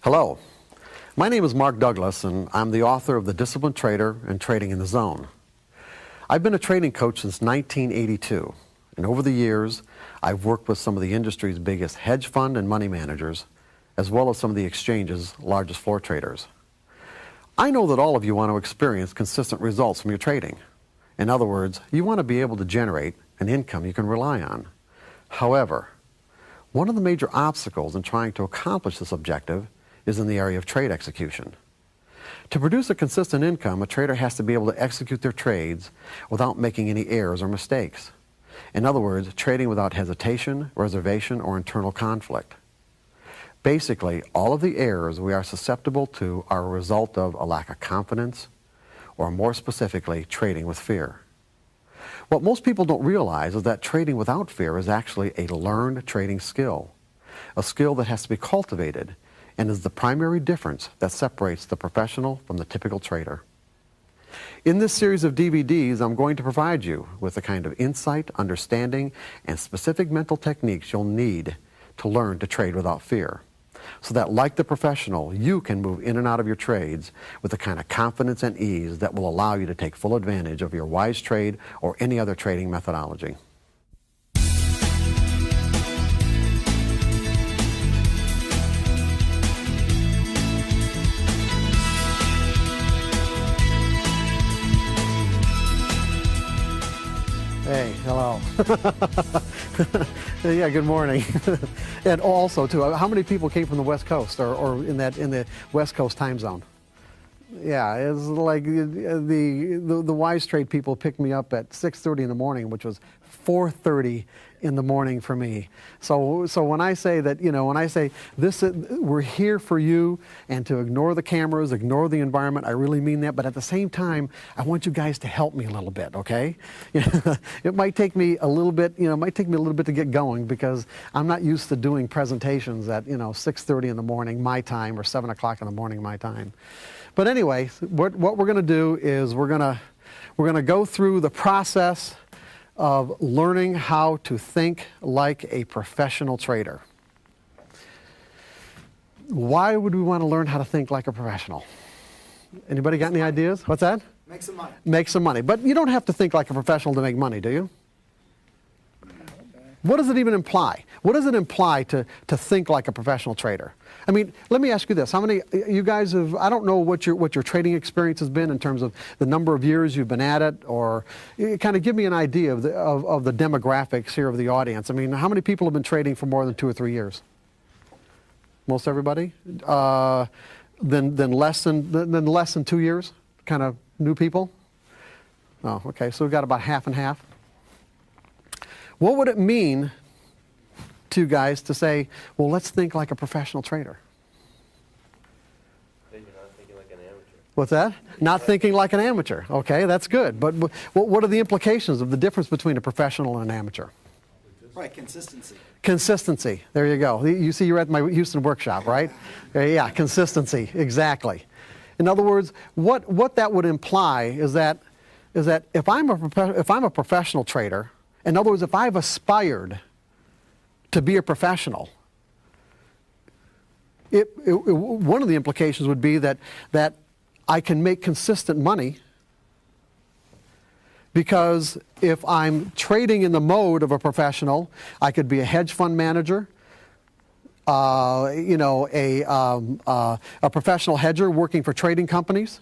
Hello, my name is Mark Douglas and I'm the author of The Disciplined Trader and Trading in the Zone. I've been a trading coach since 1982, and over the years I've worked with some of the industry's biggest hedge fund and money managers, as well as some of the exchange's largest floor traders. I know that all of you want to experience consistent results from your trading. In other words, you want to be able to generate an income you can rely on. However, one of the major obstacles in trying to accomplish this objective is in the area of trade execution. To produce a consistent income, a trader has to be able to execute their trades without making any errors or mistakes. In other words, trading without hesitation, reservation, or internal conflict. Basically, all of the errors we are susceptible to are a result of a lack of confidence, or more specifically, trading with fear. What most people don't realize is that trading without fear is actually a learned trading skill, a skill that has to be cultivated and is the primary difference that separates the professional from the typical trader. In this series of DVDs, I'm going to provide you with the kind of insight, understanding, and specific mental techniques you'll need to learn to trade without fear, so that, like the professional, you can move in and out of your trades with the kind of confidence and ease that will allow you to take full advantage of your wise trade or any other trading methodology. Hey, hello. Yeah, good morning. And also, too, how many people came from the West Coast or in the West Coast time zone? Yeah, it's like the wise trade people picked me up at 6:30 in the morning, which was 4:30 in the morning for me. So when I say that, when I say this, we're here for you, and to ignore the cameras, ignore the environment, I really mean that. But at the same time, I want you guys to help me a little bit, okay? It might take me a little bit, to get going, because I'm not used to doing presentations at 6:30 in the morning my time or 7 o'clock in the morning my time. But anyway, what we're going to do is we're going to go through the process of learning how to think like a professional trader. Why would we want to learn how to think like a professional? Anybody got any ideas? What's that? Make some money. Make some money. But you don't have to think like a professional to make money, do you? What does it even imply? What does it imply to think like a professional trader? I mean, let me ask you this. How many you guys have, I don't know what your trading experience has been in terms of the number of years you've been at it, or kind of give me an idea of the demographics here of the audience. I mean, how many people have been trading for more than 2 or 3 years? Most everybody? Then less than 2 years? Kind of new people? Oh, okay. So we've got about half and half. What would it mean to you guys to say, well, let's think like a professional trader? You're not thinking like an amateur. What's that? Not thinking like an amateur. Okay, that's good. But what are the implications of the difference between a professional and an amateur? Right, consistency. Consistency. There you go. You see, you're at my Houston workshop, right? Yeah, consistency. Exactly. In other words, what that would imply is that if I'm a professional trader, in other words, if I've aspired to be a professional, one of the implications would be that I can make consistent money, because if I'm trading in the mode of a professional, I could be a hedge fund manager, a professional hedger working for trading companies,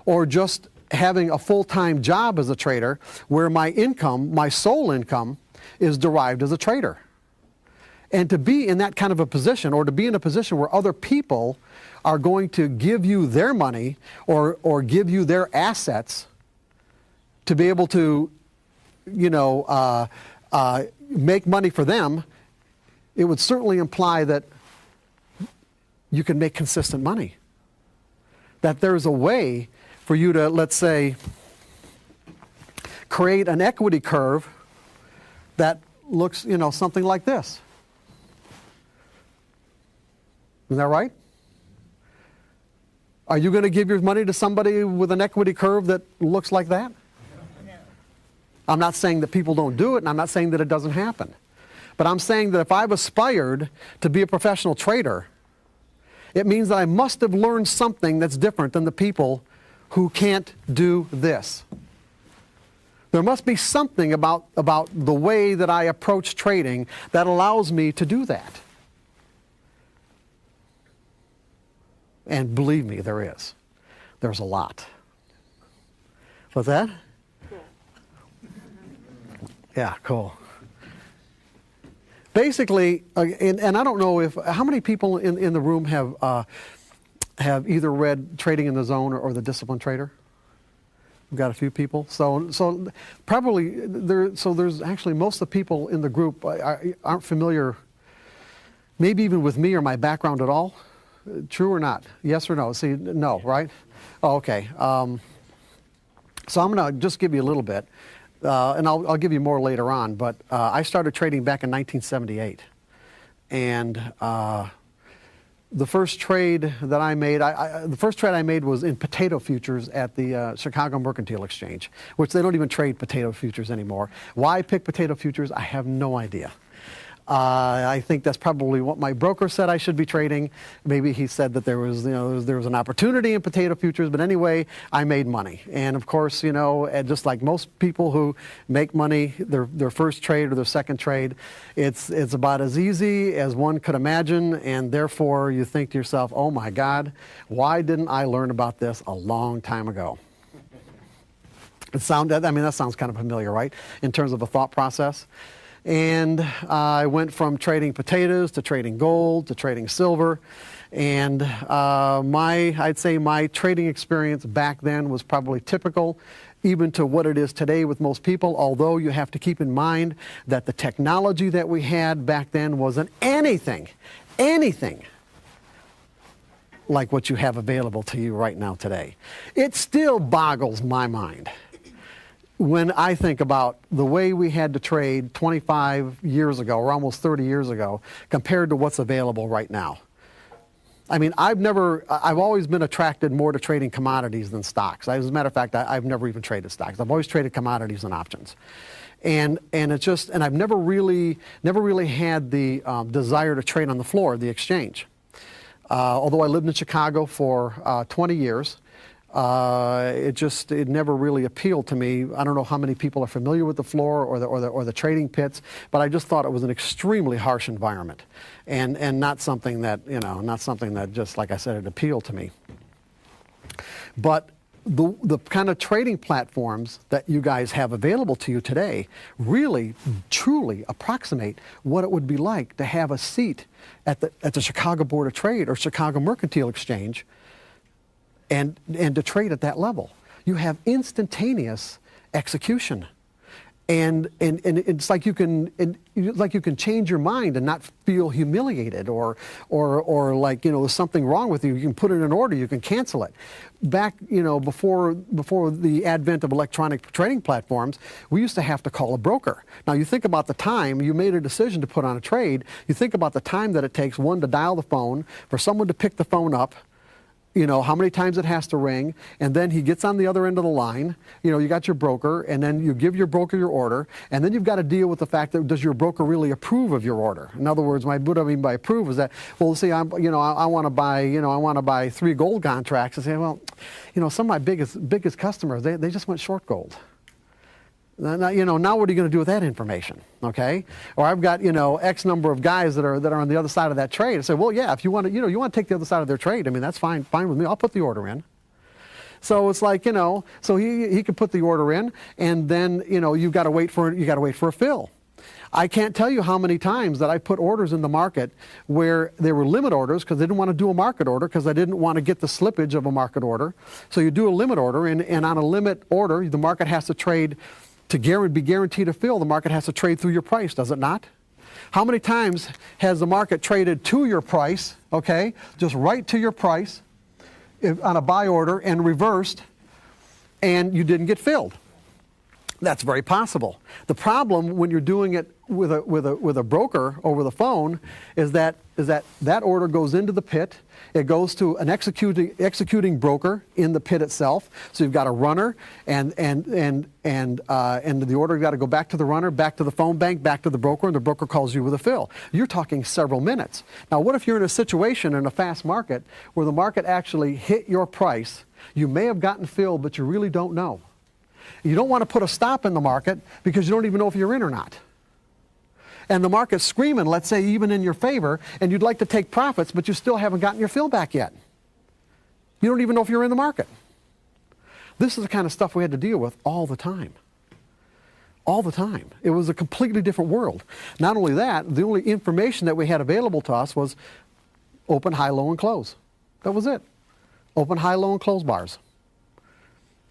or just having a full-time job as a trader where my income, my sole income, is derived as a trader. And to be in that kind of a position, or to be in a position where other people are going to give you their money or give you their assets to be able to, make money for them, it would certainly imply that you can make consistent money. That there's a way for you to, let's say, create an equity curve that looks, something like this. Isn't that right? Are you going to give your money to somebody with an equity curve that looks like that? I'm not saying that people don't do it, and I'm not saying that it doesn't happen. But I'm saying that if I've aspired to be a professional trader, It means that I must have learned something that's different than the people who can't do this. There must be something about the way that I approach trading that allows me to do that. And believe me, there is. There's a lot. What's that? Cool. Yeah, cool. Basically, and I don't know how many people in the room have either read Trading in the Zone or The Disciplined Trader? We've got a few people. So probably there's actually most of the people in the group aren't familiar, maybe even with me or my background at all. True or not? Yes or no? See, no, right? Oh, okay. So I'm going to just give you a little bit, and I'll give you more later on. But I started trading back in 1978, and the first trade that I made, the first trade I made was in potato futures at the Chicago Mercantile Exchange, which they don't even trade potato futures anymore. Why I picked potato futures, I have no idea. I think that's probably what my broker said I should be trading. Maybe he said that there was an opportunity in potato futures, but anyway, I made money. And of course, just like most people who make money, their first trade or their second trade, it's about as easy as one could imagine, and therefore you think to yourself, oh my God, why didn't I learn about this a long time ago? That sounds kind of familiar, right? In terms of a thought process. And I went from trading potatoes to trading gold to trading silver. And I'd say my trading experience back then was probably typical even to what it is today with most people, although you have to keep in mind that the technology that we had back then wasn't anything like what you have available to you right now today. It still boggles my mind when I think about the way we had to trade 25 years ago, or almost 30 years ago, compared to what's available right now. I mean, I've always been attracted more to trading commodities than stocks. As a matter of fact, I've never even traded stocks. I've always traded commodities and options. And I've never really had the desire to trade on the floor of the exchange. Although I lived in Chicago for 20 years, it never really appealed to me. I don't know how many people are familiar with the floor or the trading pits, but I just thought it was an extremely harsh environment, and not something that just, like I said, it appealed to me. But the kind of trading platforms that you guys have available to you today really, truly approximate what it would be like to have a seat at the Chicago Board of Trade or Chicago Mercantile Exchange and to trade at that level. You have instantaneous execution. And it's like you can change your mind and not feel humiliated or like, there's something wrong with you. You can put it in order, you can cancel it. Back, before the advent of electronic trading platforms, we used to have to call a broker. Now you think about the time you made a decision to put on a trade, you think about the time that it takes, one, to dial the phone, for someone to pick the phone up, how many times it has to ring, and then he gets on the other end of the line. You got your broker, and then you give your broker your order, and then you've got to deal with the fact that does your broker really approve of your order? In other words, what I mean by approve is that, well, see, I want to buy 3 gold contracts, and say, well, some of my biggest customers, they just went short gold. Now what are you going to do with that information, okay? Or I've got, X number of guys that are on the other side of that trade. I say, well, yeah, if you want to take the other side of their trade, that's fine with me. I'll put the order in. So it's like, so he could put the order in, and then, you've got to wait for a fill. I can't tell you how many times that I put orders in the market where they were limit orders because they didn't want to do a market order because I didn't want to get the slippage of a market order. So you do a limit order, and on a limit order, the market has to trade. To be guaranteed to fill, the market has to trade through your price, does it not? How many times has the market traded to your price, okay, just right to your price on a buy order and reversed, and you didn't get filled? That's very possible. The problem when you're doing it with a broker over the phone is that order goes into the pit. It goes to an executing broker in the pit itself. So you've got a runner, and the order's got to go back to the runner, back to the phone bank, back to the broker, and the broker calls you with a fill. You're talking several minutes. Now, what if you're in a situation in a fast market where the market actually hit your price? You may have gotten filled, but you really don't know. You don't want to put a stop in the market because you don't even know if you're in or not. And the market's screaming, let's say, even in your favor, and you'd like to take profits, but you still haven't gotten your fill back yet. You don't even know if you're in the market. This is the kind of stuff we had to deal with all the time. All the time. It was a completely different world. Not only that, the only information that we had available to us was open, high, low, and close. That was it. Open, high, low, and close bars.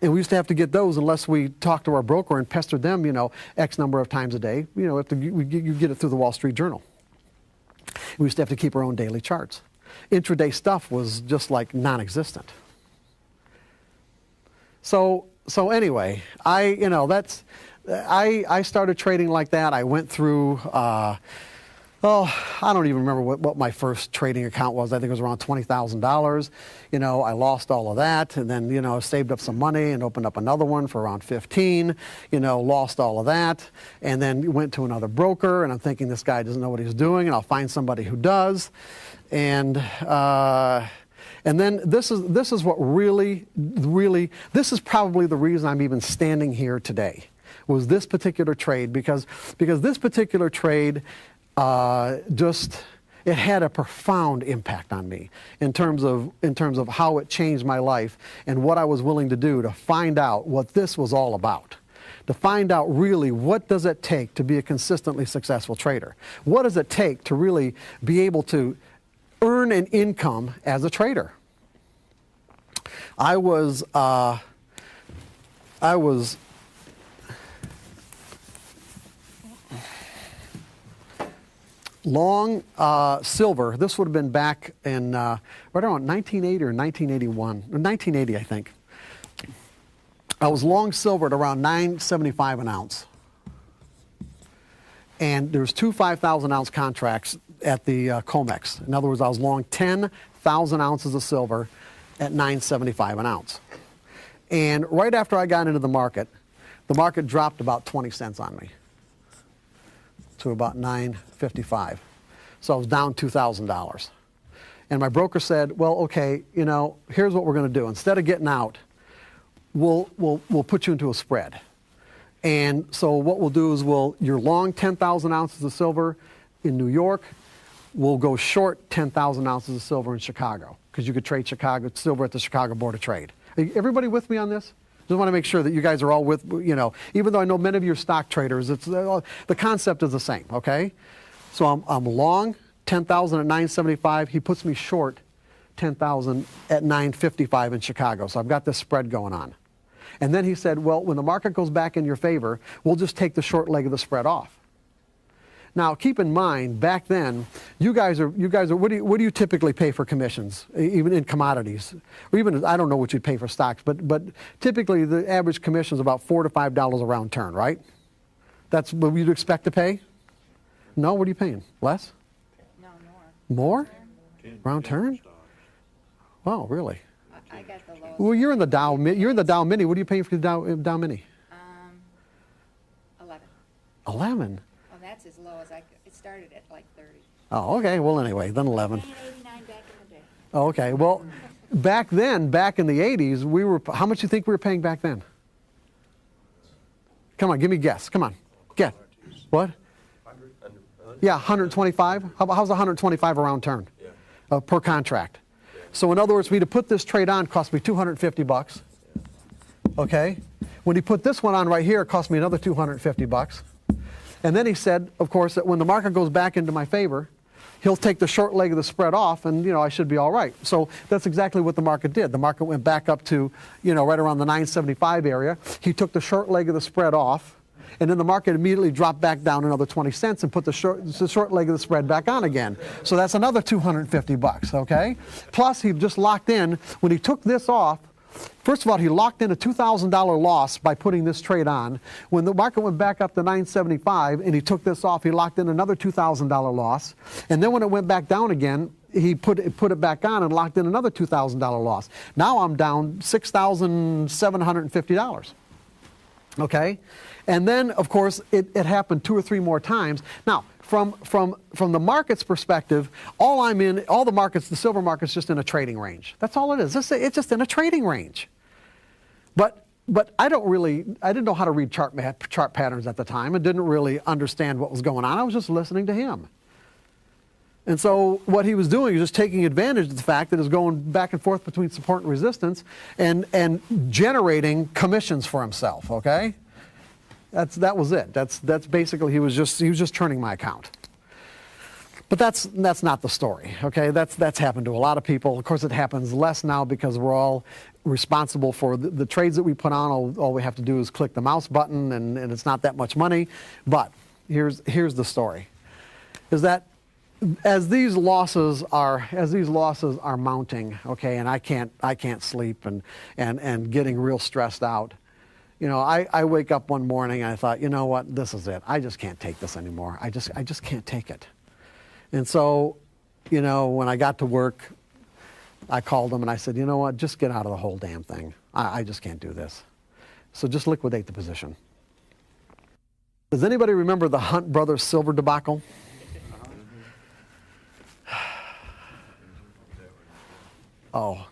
And we used to have to get those unless we talked to our broker and pestered them, X number of times a day. You get it through the Wall Street Journal. We used to have to keep our own daily charts. Intraday stuff was just like non-existent. So anyway, I started trading like that. I went through, I don't even remember what my first trading account was. I think it was around $20,000. I lost all of that, and then, saved up some money and opened up another one for around 15, lost all of that, and then went to another broker, and I'm thinking this guy doesn't know what he's doing, and I'll find somebody who does. And then this is what really, this is probably the reason I'm even standing here today, was this particular trade, because this particular trade, it had a profound impact on me in terms of how it changed my life and what I was willing to do to find out what this was all about. To find out really what does it take to be a consistently successful trader? What does it take to really be able to earn an income as a trader? I was long silver. This would have been back in right around 1980 or 1981, or 1980, I think. I was long silver at around $9.75 an ounce, and there's two 5,000 ounce contracts at the COMEX. In other words, I was long 10,000 ounces of silver at $9.75 an ounce. And right after I got into the market dropped about 20 cents on me to about $9.55. So I was down $2,000. And my broker said, well, okay, here's what we're going to do. Instead of getting out, we'll put you into a spread. And so what we'll do is you're long 10,000 ounces of silver in New York. We'll go short 10,000 ounces of silver in Chicago, because you could trade Chicago silver at the Chicago Board of Trade. Everybody with me on this? Just want to make sure that you guys are all with, even though I know many of you are stock traders, the concept is the same, okay? So I'm long 10,000 at $9.75. He puts me short 10,000 at $9.55 in Chicago. So I've got this spread going on. And then he said, well, when the market goes back in your favor, we'll just take the short leg of the spread off. Now, keep in mind, back then, you guys are. What do you typically pay for commissions, even in commodities, or even I don't know what you'd pay for stocks, but typically the average commission is about $4 to $5 a round turn, right? That's what you'd expect to pay. No, what are you paying? Less? No, more. More? Round turn? Oh, really? I got the lowest. Well, you're in the Dow. You're in the Dow Mini. What are you paying for the Dow Mini? 11. 11. Well, that's as low as it started at like 30. Oh, okay. Well, anyway, then 11. 89 back in the day. Oh, okay. Well, back then, back in the 80s, how much do you think we were paying back then? Come on, give me a guess. Come on. Guess. What? Yeah, 125. How's 125 a round turn? Yeah. Per contract. Yeah. So in other words, for me to put this trade on cost me $250. Yeah. Okay. When he put this one on right here, it cost me another $250. And then he said, of course, that when the market goes back into my favor, he'll take the short leg of the spread off, and I should be all right. So that's exactly what the market did. The market went back up to right around the 975 area. He took the short leg of the spread off, and then the market immediately dropped back down another 20 cents and put the short leg of the spread back on again. So that's another $250, okay? Plus, he just locked in. When he took this off, First of all, he locked in a $2,000 loss by putting this trade on. When the market went back up to 975 and he took this off, he locked in another $2,000 loss. And then when it went back down again, he put it back on and locked in another $2,000 loss. Now I'm down $6,750. Okay? And then, of course, it happened 2 or 3 more times. Now, from the market's perspective, all the markets, the silver market's just in a trading range. That's all it is. It's just in a trading range. But I didn't know how to read chart patterns at the time. I didn't really understand what was going on. I was just listening to him. And so what he was doing was just taking advantage of the fact that it was going back and forth between support and resistance and generating commissions for himself, okay? That was it. That's basically, he was just turning my account. But that's not the story, okay? That's happened to a lot of people. Of course, it happens less now because we're all responsible for the trades that we put on. All we have to do is click the mouse button, and it's not that much money. But here's the story: is that as these losses are mounting, okay, and I can't sleep and getting real stressed out. You know, I wake up one morning and I thought, you know what, this is it. I just can't take this anymore. I just can't take it. And so, you know, when I got to work, I called them and I said, you know what, just get out of the whole damn thing. I just can't do this. So just liquidate the position. Does anybody remember the Hunt Brothers silver debacle? Oh,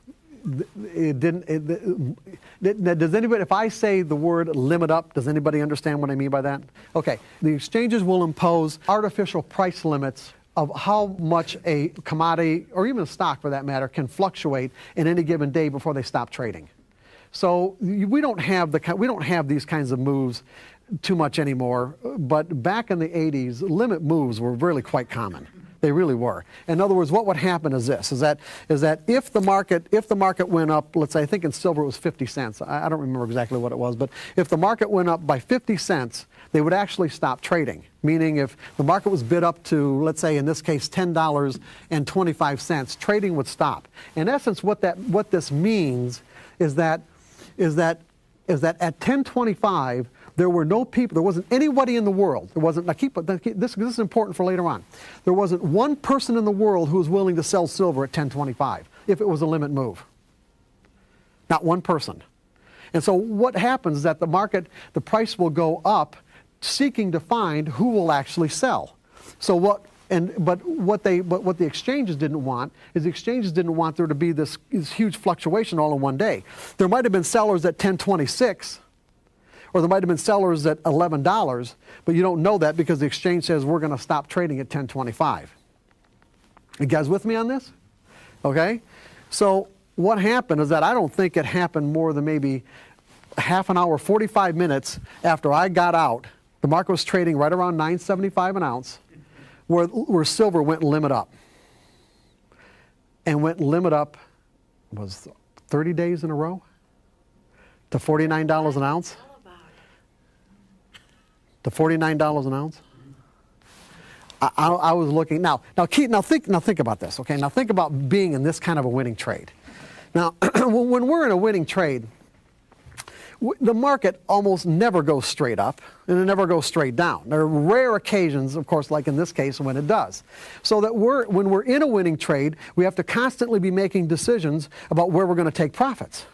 it didn't. Does anybody, if I say the word limit up, does anybody understand what I mean by that? Okay, the exchanges will impose artificial price limits of how much a commodity, or even a stock for that matter, can fluctuate in any given day before they stop trading. So we don't have these kinds of moves too much anymore. But back in the 80s, limit moves were really quite common. They really were. In other words, what would happen is this: is that if the market went up, let's say, I think in silver it was 50 cents. I don't remember exactly what it was, but if the market went up by 50 cents, they would actually stop trading. Meaning, if the market was bid up to, let's say in this case, $10.25, trading would stop. In essence, what this means is that at 10.25. There were no people, there wasn't anybody in the world, this is important for later on. There wasn't one person in the world who was willing to sell silver at 10.25 if it was a limit move. Not one person. And so what happens is that the price will go up seeking to find who will actually sell. So what the exchanges didn't want is there to be this huge fluctuation all in one day. There might have been sellers at 10.26, or there might have been sellers at $11, but you don't know that because the exchange says we're going to stop trading at 10.25. You guys with me on this? Okay? So what happened is that I don't think it happened more than maybe half an hour, 45 minutes after I got out. The market was trading right around $9.75 an ounce, where silver went limit up. And went limit up, was 30 days in a row, to $49 an ounce. To $49 an ounce. I was looking now. Think about this. Okay, now think about being in this kind of a winning trade. Now, when we're in a winning trade, the market almost never goes straight up, and it never goes straight down. There are rare occasions, of course, like in this case, when it does. So that when we're in a winning trade, we have to constantly be making decisions about where we're going to take profits,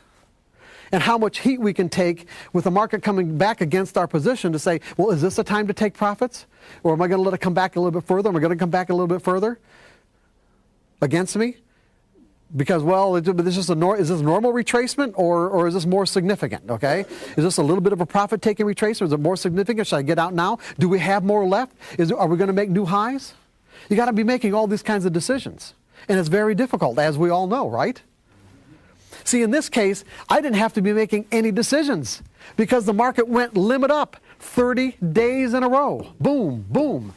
and how much heat we can take with the market coming back against our position to say, well, is this a time to take profits? Or am I going to let it come back a little bit further? Am I going to come back a little bit further against me? Because, well, is this normal retracement, or is this more significant, okay? Is this a little bit of a profit-taking retracement? Is it more significant? Should I get out now? Do we have more left? Are we going to make new highs? You got to be making all these kinds of decisions. And it's very difficult, as we all know, right? See, in this case, I didn't have to be making any decisions because the market went limit up 30 days in a row. Boom, boom.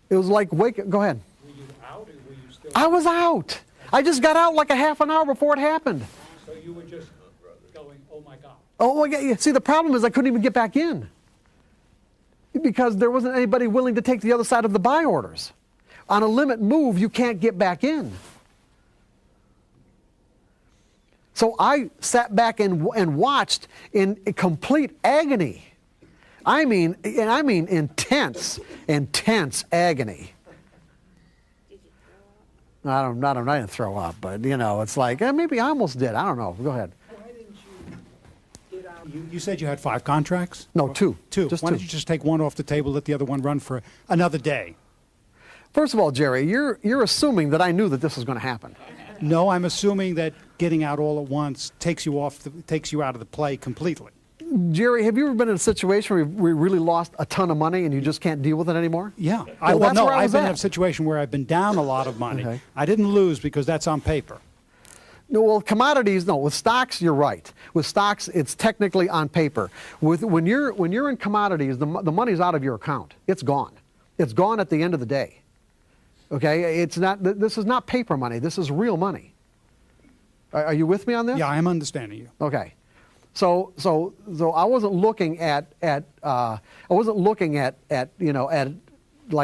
It was like, go ahead. Were you out, or were you still? I was out. I just got out like a half an hour before it happened. So you were just going, oh my God. Oh, yeah. See, the problem is I couldn't even get back in because there wasn't anybody willing to take the other side of the buy orders. On a limit move, you can't get back in. So I sat back and watched in complete agony. I mean intense agony. Did you throw up? I didn't throw up, but you know, it's like maybe I almost did. I don't know. Go ahead. Why didn't you get out? You said you had 5 contracts? No, 2. Two. Just Why 2. don't you just take one off the table, let the other one run for another day? First of all, Jerry, you're assuming that I knew that this was going to happen. No, I'm assuming that getting out all at once takes you out of the play completely. Jerry, have you ever been in a situation where you really lost a ton of money and you just can't deal with it anymore? Yeah. Well, that's where I I've was been in at. a situation where I've been down a lot of money. Okay. I didn't lose because that's on paper. No, well, commodities, no. With stocks, you're right. With stocks, it's technically on paper. When you're in commodities, the money's out of your account. It's gone. It's gone at the end of the day. Okay, it's not. This is not paper money. This is real money. Are you with me on this? Yeah, I'm understanding you. Okay, so I wasn't looking at like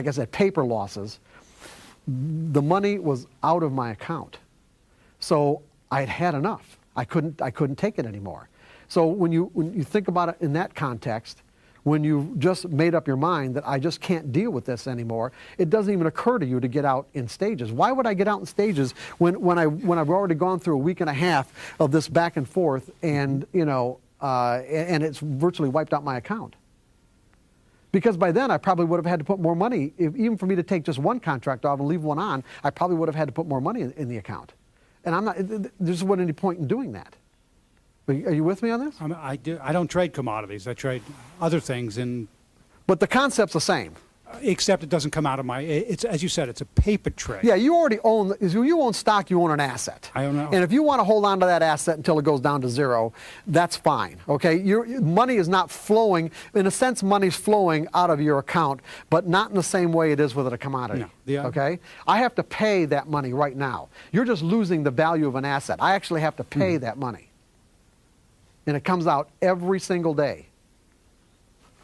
I said, paper losses. The money was out of my account, so I'd had enough. I couldn't take it anymore. So when you think about it in that context, when you just made up your mind that I just can't deal with this anymore, it doesn't even occur to you to get out in stages. Why would I get out in stages when I've already gone through a week and a half of this back and forth, and and it's virtually wiped out my account? Because by then I probably would have had to put more money, even for me to take just one contract off and leave one on, I probably would have had to put more money in the account. And there just wasn't any point in doing that. Are you with me on this? I don't trade commodities. I trade other things, But the concept's the same. except it doesn't come out of my. It's, as you said, it's a paper trade. Yeah, you already own. If you own stock, you own an asset. I own. And if you want to hold on to that asset until it goes down to zero, that's fine. Okay, your money is not flowing. In a sense, money's flowing out of your account, but not in the same way it is with a commodity. No. Okay, I have to pay that money right now. You're just losing the value of an asset. I actually have to pay that money, and it comes out every single day.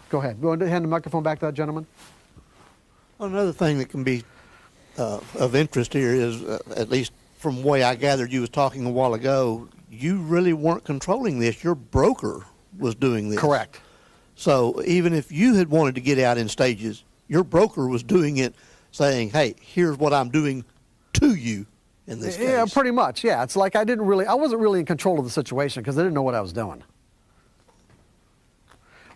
Go ahead. Go ahead and hand the microphone back to that gentleman. Another thing that can be of interest here is, at least from the way I gathered you was talking a while ago, you really weren't controlling this. Your broker was doing this. Correct. So even if you had wanted to get out in stages, your broker was doing it, saying, hey, here's what I'm doing to you in this case. Yeah, pretty much. Yeah, it's like I wasn't really in control of the situation because I didn't know what I was doing.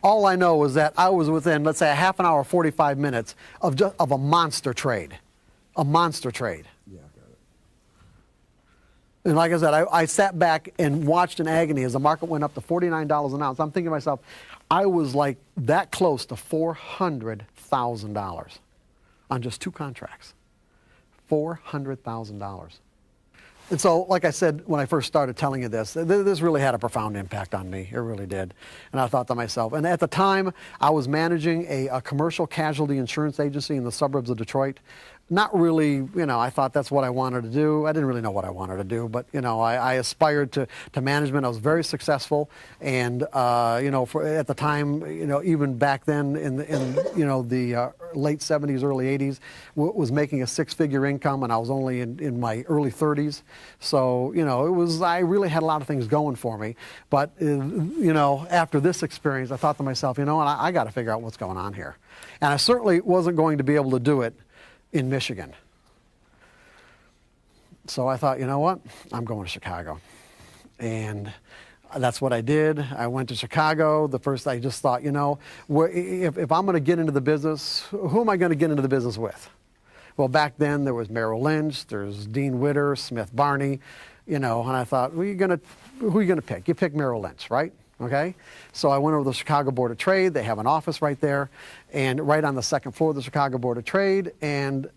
All I know is that I was within, let's say, a half an hour, 45 minutes of a monster trade. A monster trade. Yeah, I got it. And like I said, I sat back and watched in agony as the market went up to $49 an ounce. I'm thinking to myself, I was like that close to $400,000 on just 2 contracts. $400,000. And so, like I said, when I first started telling you this really had a profound impact on me. It really did. And I thought to myself, and at the time, I was managing a commercial casualty insurance agency in the suburbs of Detroit. Not really, I thought that's what I wanted to do. I didn't really know what I wanted to do, but, I aspired to management. I was very successful. And, at the time, even back then in the late 70s, early 80s, was making a 6-figure income, and I was only in my early 30s. So, I really had a lot of things going for me. But, after this experience, I thought to myself, I got to figure out what's going on here. And I certainly wasn't going to be able to do it in Michigan. So I thought, you know what? I'm going to Chicago. And that's what I did. I went to Chicago. I just thought, if I'm going to get into the business, who am I going to get into the business with? Well, back then there was Merrill Lynch, there's Dean Witter, Smith Barney, and I thought, who are you going to pick? You pick Merrill Lynch, right? Okay, so I went over to the Chicago Board of Trade. They have an office right there, and right on the second floor of the Chicago Board of Trade. And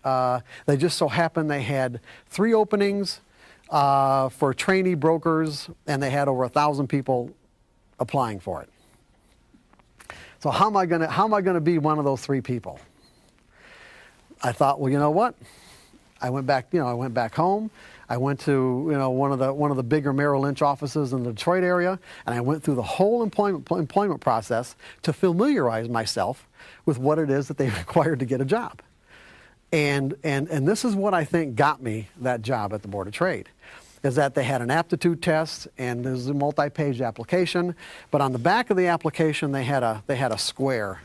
they just so happened they had 3 openings for trainee brokers, and they had over 1,000 people applying for it. So how am I gonna be one of those 3 people? I thought, well, you know what? I went back home. I went to one of the bigger Merrill Lynch offices in the Detroit area, and I went through the whole employment process to familiarize myself with what it is that they required to get a job. And this is what I think got me that job at the Board of Trade. is that they had an aptitude test, and there's a multi-page application, but on the back of the application they had a square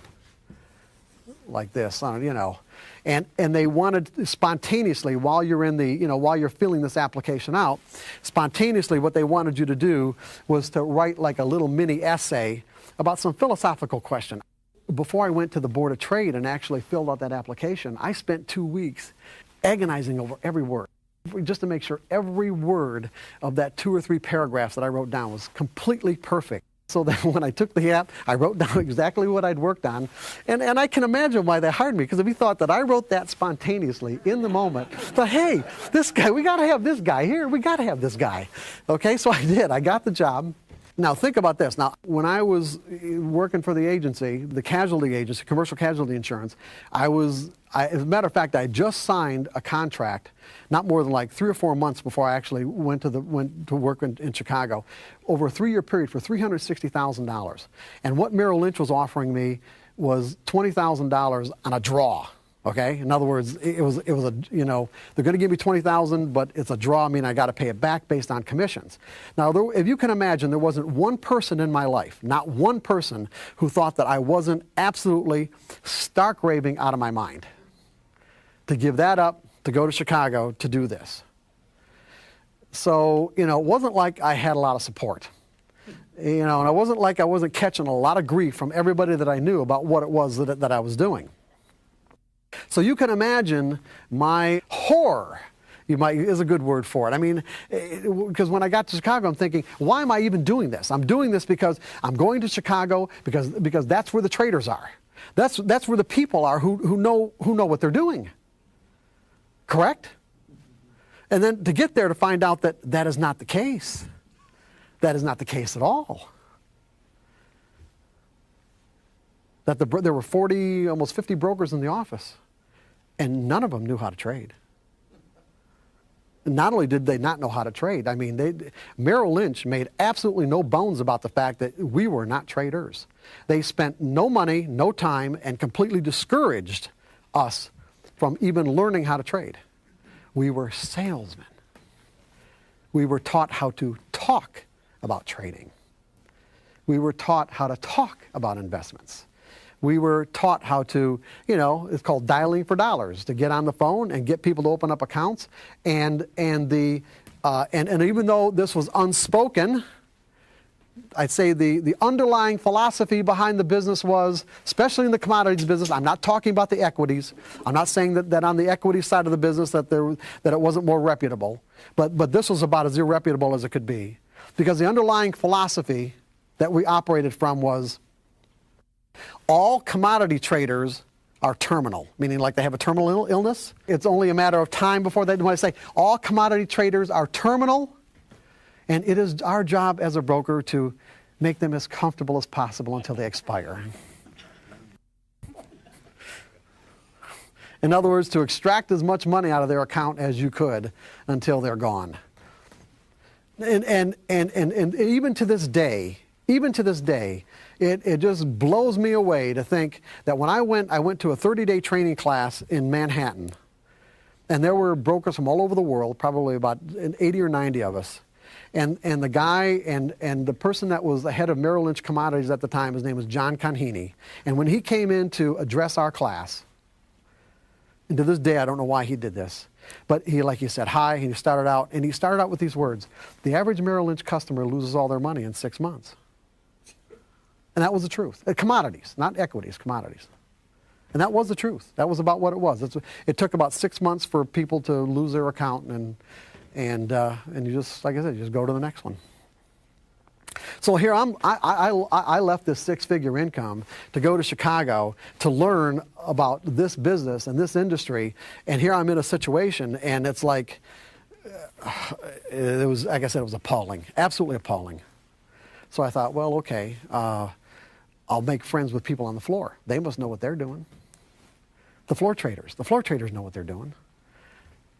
like this, you know, and they wanted spontaneously, while you're in the, you know, while you're filling this application out, spontaneously what they wanted you to do was to write like a little mini essay about some philosophical question. Before I went to the Board of Trade and actually filled out that application, I spent 2 weeks agonizing over every word, just to make sure every word of that 2 or 3 paragraphs that I wrote down was completely perfect. So that when I took the app, I wrote down exactly what I'd worked on. And I can imagine why they hired me, because if he thought that I wrote that spontaneously in the moment, thought, hey, this guy, we got to have this guy here. We got to have this guy. Okay, so I did. I got the job. Now, think about this. Now, when I was working for the agency, the casualty agency, commercial casualty insurance, as a matter of fact, I just signed a contract not more than like 3 or 4 months before I actually went to work in Chicago, over a 3-year period for $360,000. And what Merrill Lynch was offering me was $20,000 on a draw. Okay, in other words, it was a, you know, they're going to give me $20,000, but it's a draw. I mean, I got to pay it back based on commissions. Now, if you can imagine, there wasn't one person in my life, not one person, who thought that I wasn't absolutely stark raving out of my mind to give that up, to go to Chicago to do this. So, you know, it wasn't like I had a lot of support. You know, and it wasn't like I wasn't catching a lot of grief from everybody that I knew about what it was that I was doing. So you can imagine my horror, is a good word for it. I mean, because when I got to Chicago, I'm thinking, why am I even doing this? I'm doing this because I'm going to Chicago because that's where the traders are. That's where the people are who know what they're doing. Correct? And then to get there to find out that that is not the case. That is not the case at all. That there were 40, almost 50 brokers in the office, and none of them knew how to trade. Not only did they not know how to trade, I mean, Merrill Lynch made absolutely no bones about the fact that we were not traders. They spent no money, no time, and completely discouraged us from even learning how to trade. We were salesmen. We were taught how to talk about trading. We were taught how to talk about investments. We were taught how to, you know, it's called dialing for dollars, to get on the phone and get people to open up accounts. And even though this was unspoken, I'd say the underlying philosophy behind the business was, especially in the commodities business, I'm not talking about the equities. I'm not saying that on the equity side of the business that it wasn't more reputable. But this was about as irreputable as it could be. Because the underlying philosophy that we operated from was, all commodity traders are terminal, meaning like they have a terminal illness. It's only a matter of time before they want to say, all commodity traders are terminal, and it is our job as a broker to make them as comfortable as possible until they expire. In other words, to extract as much money out of their account as you could until they're gone. And even to this day, it just blows me away to think that when I went to a 30-day training class in Manhattan, and there were brokers from all over the world, probably about 80 or 90 of us, and the guy and the person that was the head of Merrill Lynch Commodities at the time, his name was John Conheeney, and when he came in to address our class, and to this day I don't know why he did this, but he said hi, and he started out with these words: the average Merrill Lynch customer loses all their money in 6 months. And that was the truth. Commodities, not equities, commodities. And that was the truth. That was about what it was. It took about 6 months for people to lose their account, and you just, like I said, you just go to the next one. So here I left this 6-figure income to go to Chicago to learn about this business and this industry, and here I'm in a situation, and it's like, it was, like I said, it was appalling, absolutely appalling. So I thought, well, okay, I'll make friends with people on the floor. They must know what they're doing. The floor traders know what they're doing.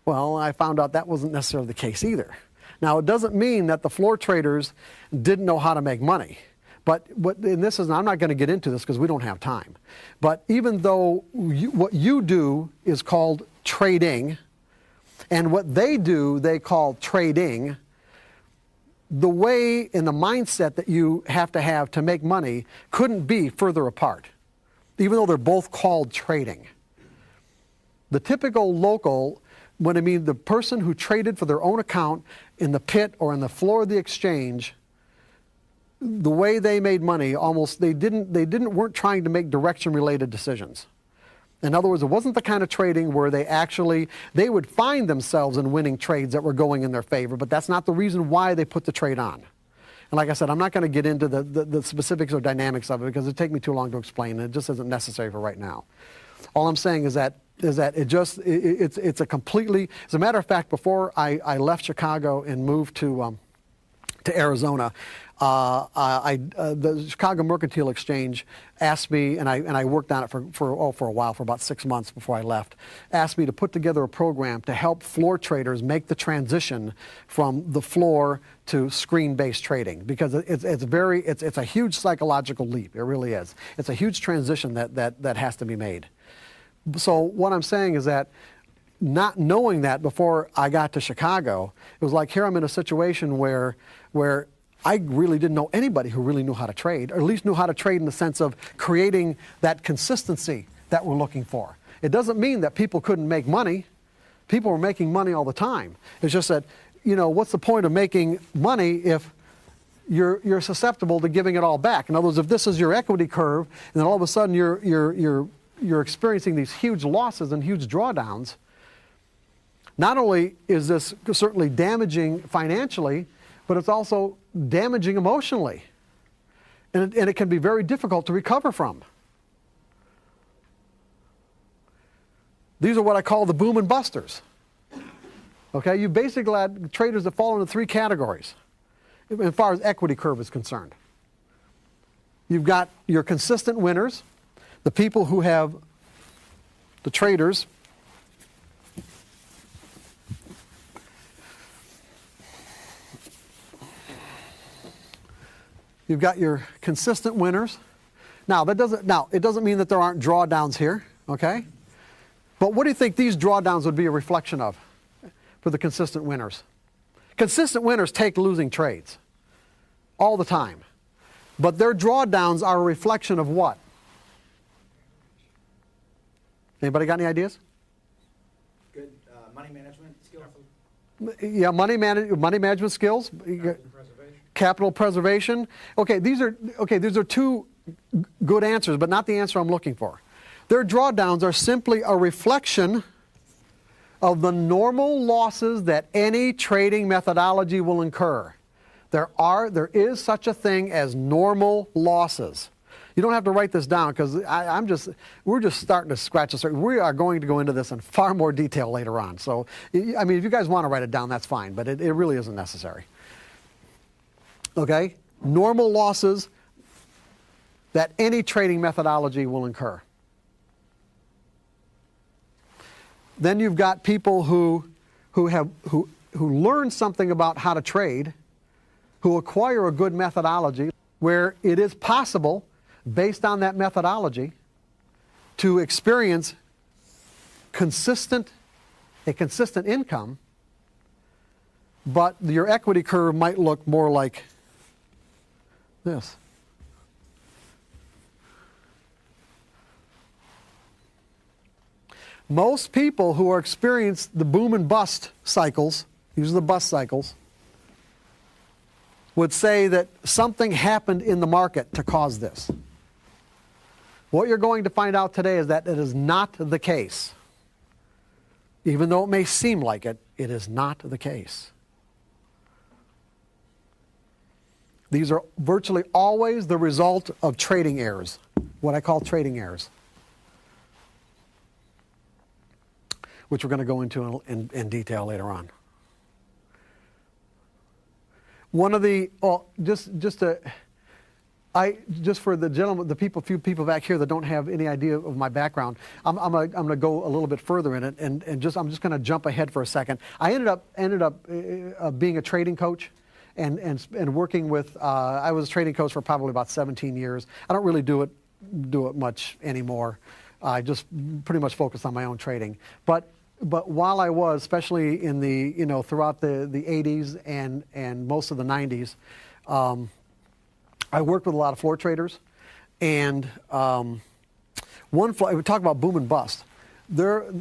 Well, I found out that wasn't necessarily the case either. Now, it doesn't mean that the floor traders didn't know how to make money. And this is, I'm not going to get into this because we don't have time. But even though what you do is called trading, and what they do they call trading, the way and the mindset that you have to make money couldn't be further apart, even though they're both called trading. The typical local, when I mean the person who traded for their own account in the pit or on the floor of the exchange, the way they made money, almost they weren't trying to make direction related decisions. In other words, it wasn't the kind of trading where they would find themselves in winning trades that were going in their favor, but that's not the reason why they put the trade on. And like I said, I'm not going to get into the specifics or dynamics of it because it'd take me too long to explain, and it just isn't necessary for right now. All I'm saying is that it's a completely, as a matter of fact, before I left Chicago and moved to Arizona, the Chicago Mercantile Exchange asked me, and I worked on it for a while, for about 6 months before I left, asked me to put together a program to help floor traders make the transition from the floor to screen-based trading, because it's a huge psychological leap. It really is. It's a huge transition that has to be made. So what I'm saying is that, not knowing that before I got to Chicago, it was like here I'm in a situation where I really didn't know anybody who really knew how to trade, or at least knew how to trade in the sense of creating that consistency that we're looking for. It doesn't mean that people couldn't make money. People were making money all the time. It's just that, what's the point of making money if you're susceptible to giving it all back? In other words, if this is your equity curve, and then all of a sudden you're experiencing these huge losses and huge drawdowns, not only is this certainly damaging financially, but it's also damaging emotionally. And it can be very difficult to recover from. These are what I call the boom and busters. Okay, you basically had traders that fall into 3 categories as far as equity curve is concerned. You've got your consistent winners, the people who have, the traders, you've got your consistent winners. Now, it doesn't mean that there aren't drawdowns here, okay? But what do you think these drawdowns would be a reflection of for the consistent winners? Consistent winners take losing trades all the time. But their drawdowns are a reflection of what? Anybody got any ideas? Good money management skills. Yeah, money management skills. Capital preservation. Okay, these are 2 good answers, but not the answer I'm looking for. Their drawdowns are simply a reflection of the normal losses that any trading methodology will incur. There is such a thing as normal losses. You don't have to write this down because we're just starting to scratch the surface. We are going to go into this in far more detail later on. So, I mean, if you guys want to write it down, that's fine, but it really isn't necessary. Okay? Normal losses that any trading methodology will incur. Then you've got people who learn something about how to trade, who acquire a good methodology where it is possible, based on that methodology, to experience a consistent income, but your equity curve might look more like this. Most people who are experiencing the boom and bust cycles, these are the bust cycles, would say that something happened in the market to cause this. What you're going to find out today is that it is not the case. Even though it may seem like it, it is not the case. These are virtually always the result of trading errors, what I call trading errors, which we're going to go into in detail later on. One of the, just for the gentlemen, few people back here that don't have any idea of my background, I'm going to go a little bit further in it, and I'm just going to jump ahead for a second. I ended up being a trading coach, and working with. I was a trading coach for probably about 17 years. I don't really do it much anymore. I just pretty much focus on my own trading. But but while I was, especially in the, throughout the 80s and most of the 90s, I worked with a lot of floor traders. And we talk about boom and bust. There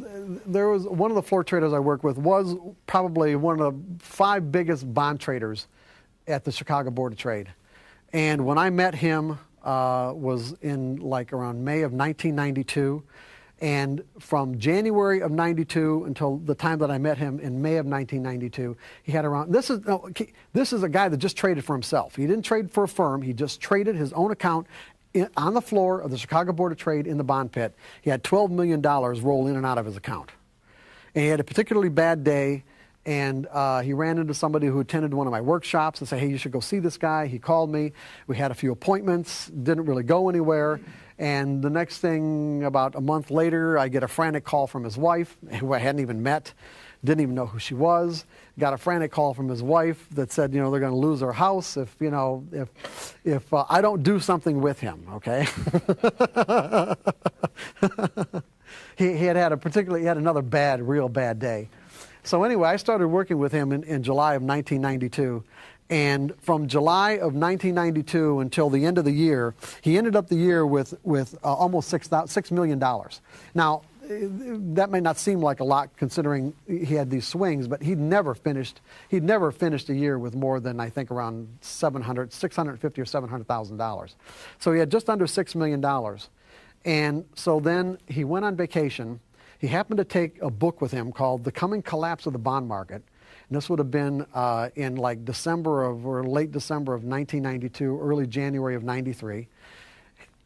was one of the floor traders I worked with was probably one of the 5 biggest bond traders at the Chicago Board of Trade. And when I met him was in like around May of 1992. And from January of 92 until the time that I met him in May of 1992, he had around, this is a guy that just traded for himself. He didn't trade for a firm. He just traded his own account on the floor of the Chicago Board of Trade in the bond pit. He had $12 million roll in and out of his account. And he had a particularly bad day, and he ran into somebody who attended one of my workshops and said, hey, you should go see this guy. He called me. We had a few appointments, didn't really go anywhere. And the next thing, about a month later, I get a frantic call from his wife, who I hadn't even met, didn't even know who she was. Got a frantic call from his wife that said, they're going to lose their house if I don't do something with him, okay? he had another real bad day. So anyway, I started working with him in July of 1992. And from July of 1992 until the end of the year, he ended up the year with almost $6 million. Now, that may not seem like a lot considering he had these swings, but he'd never finished a year with more than, I think, around $650,000 or $700,000. So he had just under $6 million. And so then he went on vacation. He happened to take a book with him called The Coming Collapse of the Bond Market. And this would have been in like late December of 1992, early January of 93.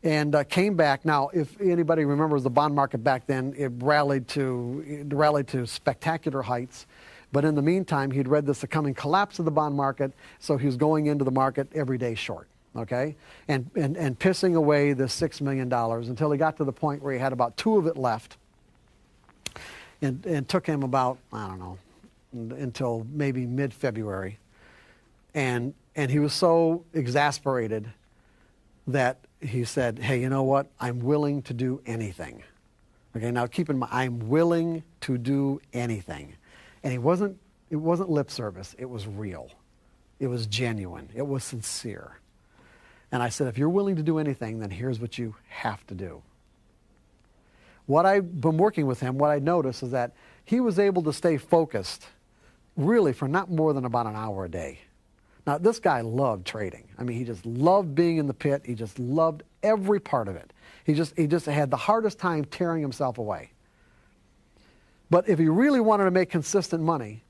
And came back. Now, if anybody remembers the bond market back then, it rallied to spectacular heights. But in the meantime, he'd read this, The Coming Collapse of the Bond Market, so he was going into the market every day short, okay? And pissing away this $6 million until he got to the point where he had about 2 of it left. And took him about, I don't know, until maybe mid-February. And he was so exasperated that he said, hey, you know what? I'm willing to do anything. Okay, now keep in mind, I'm willing to do anything. And it wasn't lip service. It was real. It was genuine. It was sincere. And I said, if you're willing to do anything, then here's what you have to do. What I've been working with him, what I noticed is that he was able to stay focused really for not more than about an hour a day. Now, this guy loved trading. I mean, he just loved being in the pit. He just loved every part of it. He just had the hardest time tearing himself away. But if he really wanted to make consistent money,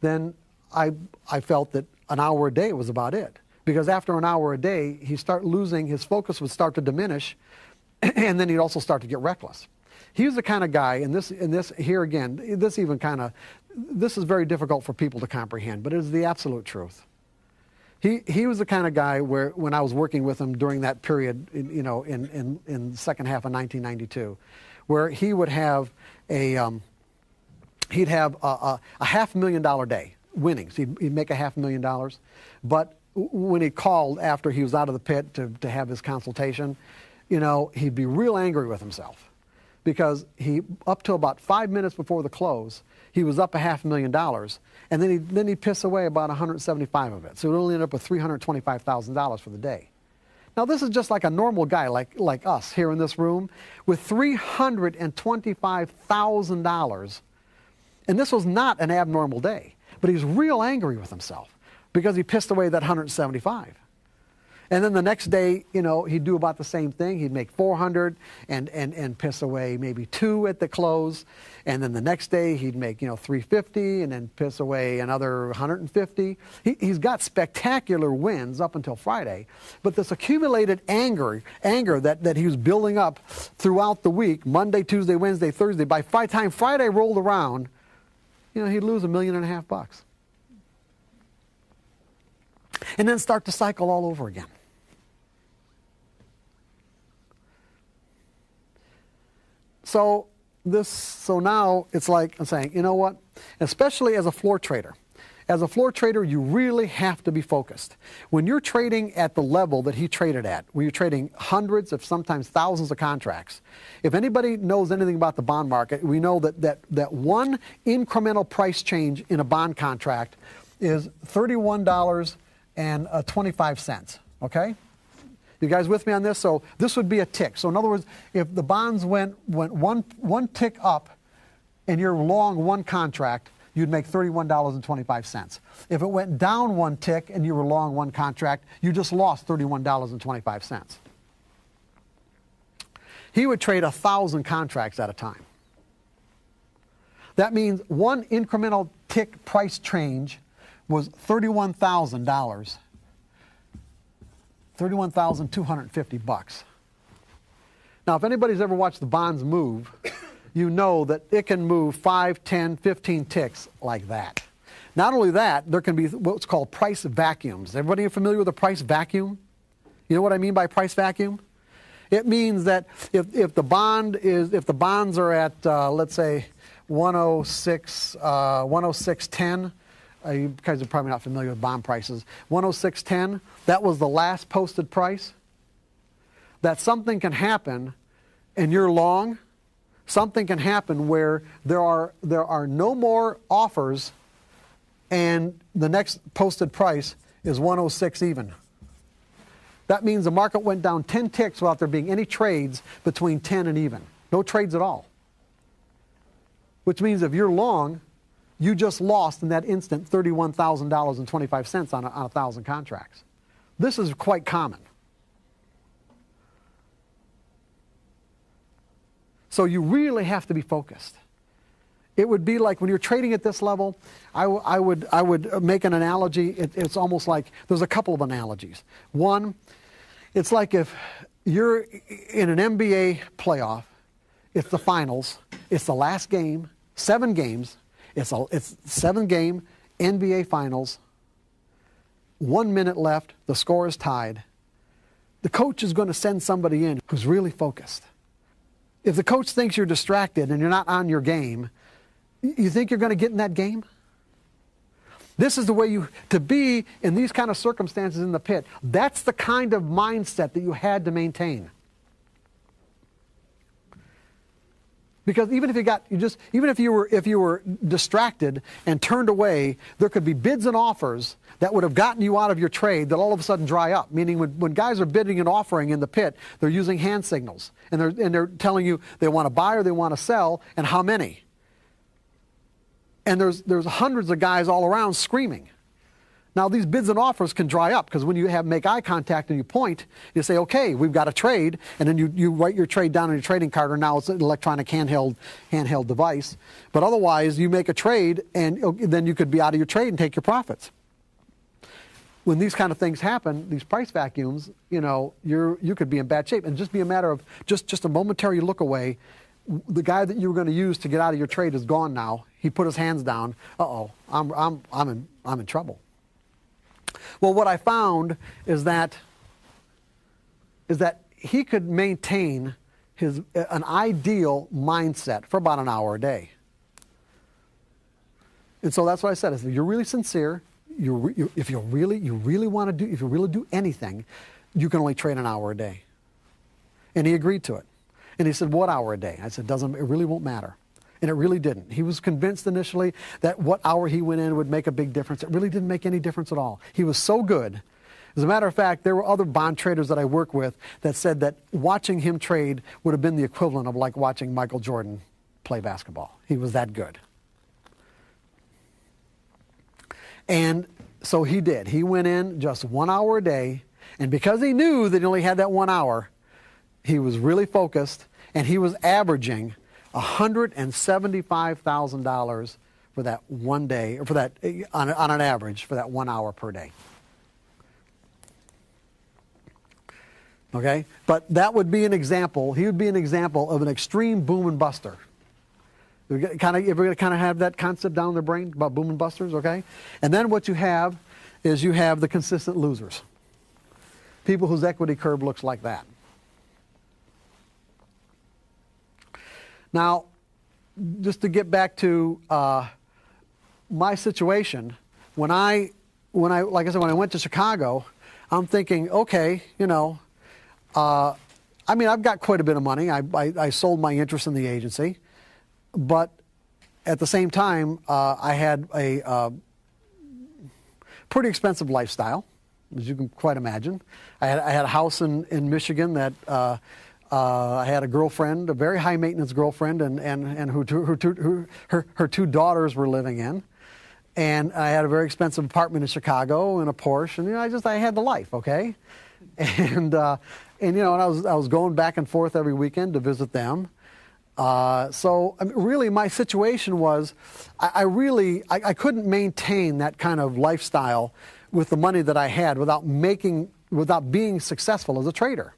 then I felt that an hour a day was about it. Because after an hour a day, his focus would start to diminish, and then he'd also start to get reckless. He was the kind of guy, and this here again, this is very difficult for people to comprehend, but it is the absolute truth. He was the kind of guy where, when I was working with him during that period, in the second half of 1992, where he would have a $500,000 day winnings. He'd make $500,000, but when he called after he was out of the pit to have his consultation, he'd be real angry with himself. Because up to about 5 minutes before the close, he was up $500,000, and then he'd piss away about 175 of it. So it only ended up with $325,000 for the day. Now this is just like a normal guy like us here in this room with $325,000, and this was not an abnormal day. But he's real angry with himself because he pissed away that 175. And then the next day, he'd do about the same thing. He'd make 400 and piss away maybe 2 at the close. And then the next day, he'd make, 350 and then piss away another 150. He's got spectacular wins up until Friday. But this accumulated anger that he was building up throughout the week, Monday, Tuesday, Wednesday, Thursday, by the time Friday rolled around, he'd lose $1.5 million. And then start the cycle all over again. So now it's like I'm saying, you know what? Especially as a floor trader, as a floor trader, you really have to be focused. When you're trading at the level that he traded at, where you're trading hundreds of sometimes thousands of contracts, if anybody knows anything about the bond market, we know that one incremental price change in a bond contract is $31.25, okay? You guys with me on this? So this would be a tick. So in other words, if the bonds went one tick up and you're long one contract, you'd make $31.25. If it went down one tick and you were long one contract, you just lost $31.25. He would trade 1,000 contracts at a time. That means one incremental tick price change was $31,000. $31,250. Now, if anybody's ever watched the bonds move, you know that it can move 5, 10, 15 ticks like that. Not only that, there can be what's called price vacuums. Everybody familiar with a price vacuum? You know what I mean by price vacuum? It means that if the bonds are at let's say 106, 106.10. You guys are probably not familiar with bond prices. 106.10. That was the last posted price. That something can happen, and you're long. Something can happen where there are no more offers, and the next posted price is 106 even. That means the market went down 10 ticks without there being any trades between 10 and even. No trades at all. Which means if you're long, you just lost in that instant $31,025 on 1,000 contracts. This is quite common. So you really have to be focused. It would be like when you're trading at this level, I would make an analogy. It's almost like, there's a couple of analogies. One, it's like if you're in an NBA playoff, it's the finals, it's the last game, 7 games, it's 7-game NBA finals, 1 minute left, the score is tied. The coach is going to send somebody in who's really focused. If the coach thinks you're distracted and you're not on your game, you think you're going to get in that game? This is the way to be in these kind of circumstances in the pit. That's the kind of mindset that you had to maintain. Because even if you were distracted and turned away, there could be bids and offers that would have gotten you out of your trade that all of a sudden dry up. Meaning when guys are bidding and offering in the pit, they're using hand signals. And they're telling you they want to buy or they want to sell and how many. And there's hundreds of guys all around screaming. Now these bids and offers can dry up because when you make eye contact and you point, you say, okay, we've got a trade, and then you write your trade down on your trading card, or now it's an electronic handheld device. But otherwise, you make a trade, and then you could be out of your trade and take your profits. When these kind of things happen, these price vacuums, you could be in bad shape, and just be a matter of just a momentary look away. The guy that you were going to use to get out of your trade is gone now. He put his hands down. Uh-oh, I'm in trouble. Well, what I found is that he could maintain an ideal mindset for about an hour a day. And so that's what I said. If you're really sincere, if you really want to do anything, you can only trade an hour a day. And he agreed to it. And he said, what hour a day? I said, it really won't matter. And it really didn't. He was convinced initially that what hour he went in would make a big difference. It really didn't make any difference at all. He was so good. As a matter of fact, there were other bond traders that I work with that said that watching him trade would have been the equivalent of like watching Michael Jordan play basketball. He was that good. And so he did. He went in just 1 hour a day. And because he knew that he only had that 1 hour, he was really focused, and he was averaging $175,000 for that one day, or for that on an average for that 1 hour per day. Okay, but that would be an example. He would be an example of an extreme boom and buster. Everybody kind of have that concept down in their brain about boom and busters, okay? And then what you have is the consistent losers. People whose equity curve looks like that. Now, just to get back to my situation, like I said, when I went to Chicago, I'm thinking, okay, I mean, I've got quite a bit of money. I sold my interest in the agency, but at the same time, I had a pretty expensive lifestyle, as you can quite imagine. I had a house in Michigan that I had a girlfriend, a very high maintenance girlfriend, and her two daughters were living in. And I had a very expensive apartment in Chicago and a Porsche, and I had the life, okay? And I was going back and forth every weekend to visit them. So I mean, really, my situation was, I couldn't maintain that kind of lifestyle with the money that I had without being successful as a trader.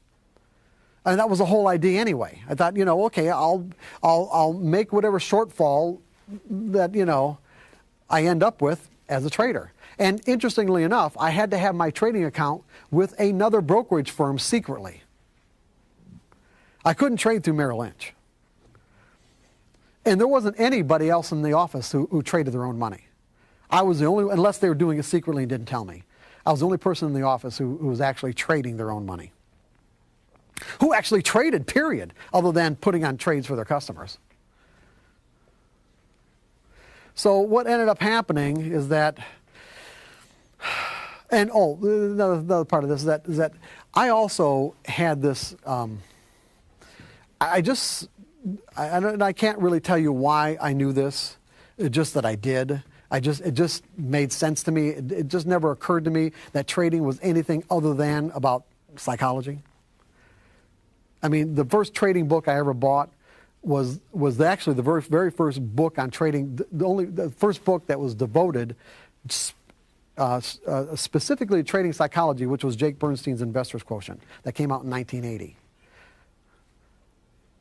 And that was the whole idea anyway. I thought, okay, I'll make whatever shortfall that I end up with as a trader. And interestingly enough, I had to have my trading account with another brokerage firm secretly. I couldn't trade through Merrill Lynch. And there wasn't anybody else in the office who traded their own money. I was the only, unless they were doing it secretly and didn't tell me. I was the only person in the office who was actually trading their own money. Who actually traded, period, other than putting on trades for their customers. So what ended up happening is that, and another part of this is that I also had this, I can't really tell you why I knew this, it's just that I did. It just made sense to me. It just never occurred to me that trading was anything other than about psychology. I mean, the first trading book I ever bought was actually the very first book on trading. The first book that was devoted specifically to trading psychology, which was Jake Bernstein's Investor's Quotient, that came out in 1980.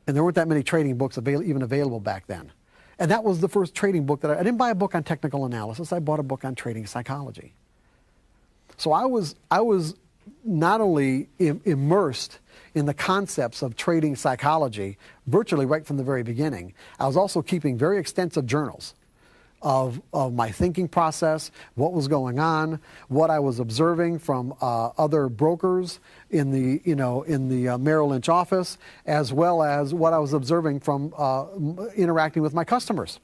And there weren't that many trading books even available back then. And that was the first trading book that I didn't buy a book on technical analysis. I bought a book on trading psychology. So I was not only immersed in the concepts of trading psychology virtually right from the very beginning, I was also keeping very extensive journals of my thinking process, what was going on, what I was observing from other brokers in the Merrill Lynch office, as well as what I was observing from interacting with my customers.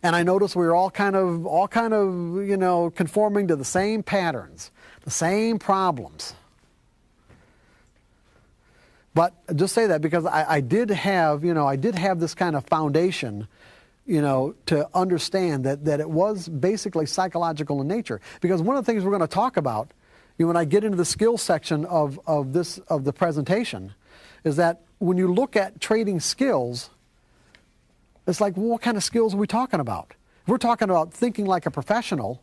And I noticed we were all kind of conforming to the same patterns, the same problems. But just say that because I did have this kind of foundation, to understand that it was basically psychological in nature. Because one of the things we're going to talk about, when I get into the skills section of the presentation, is that when you look at trading skills, it's like, well, what kind of skills are we talking about? If we're talking about thinking like a professional,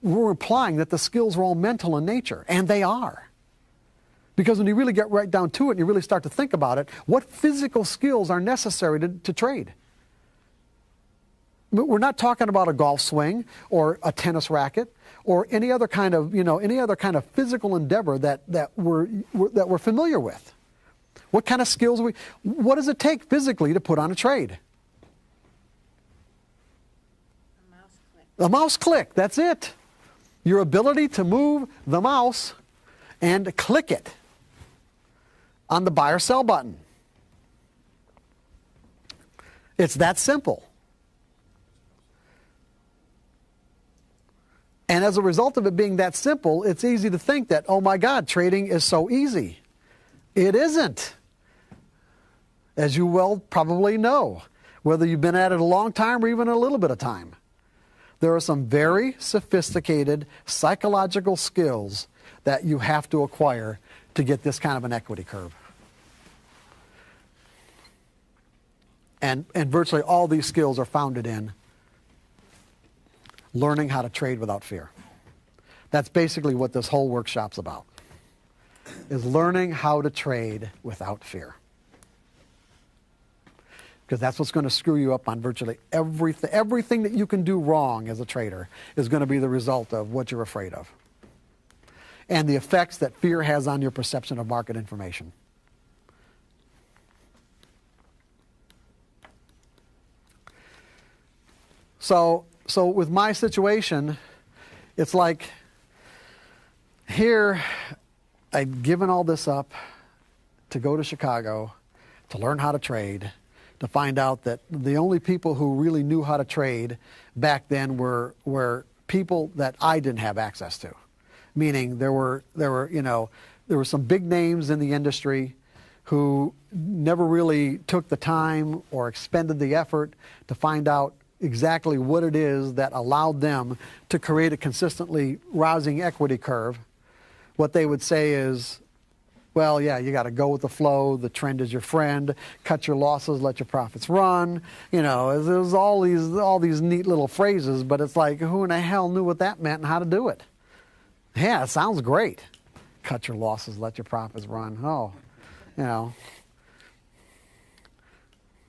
we're implying that the skills are all mental in nature, and they are. Because when you really get right down to it and you really start to think about it, what physical skills are necessary to trade? We're not talking about a golf swing or a tennis racket or any other kind of physical endeavor that we're familiar with. What kind of skills what does it take physically to put on a trade? A mouse click. A mouse click, that's it. Your ability to move the mouse and click it on the buy or sell button. It's that simple. And as a result of it being that simple, it's easy to think that, oh my God, trading is so easy. It isn't. As you well probably know, whether you've been at it a long time or even a little bit of time. There are some very sophisticated psychological skills that you have to acquire to get this kind of an equity curve. And virtually all these skills are founded in learning how to trade without fear. That's basically what this whole workshop's about, is learning how to trade without fear. Because that's what's going to screw you up on virtually everything. Everything that you can do wrong as a trader is going to be the result of what you're afraid of. And the effects that fear has on your perception of market information. So so with my situation, it's like here I'd given all this up to go to Chicago to learn how to trade, to find out that the only people who really knew how to trade back then were people that I didn't have access to. Meaning there were some big names in the industry who never really took the time or expended the effort to find out exactly what it is that allowed them to create a consistently rising equity curve. What they would say is, well, yeah, you got to go with the flow. The trend is your friend. Cut your losses, let your profits run. There's all these neat little phrases, but it's like, who in the hell knew what that meant and how to do it? Yeah, it sounds great. Cut your losses, let your profits run. Oh,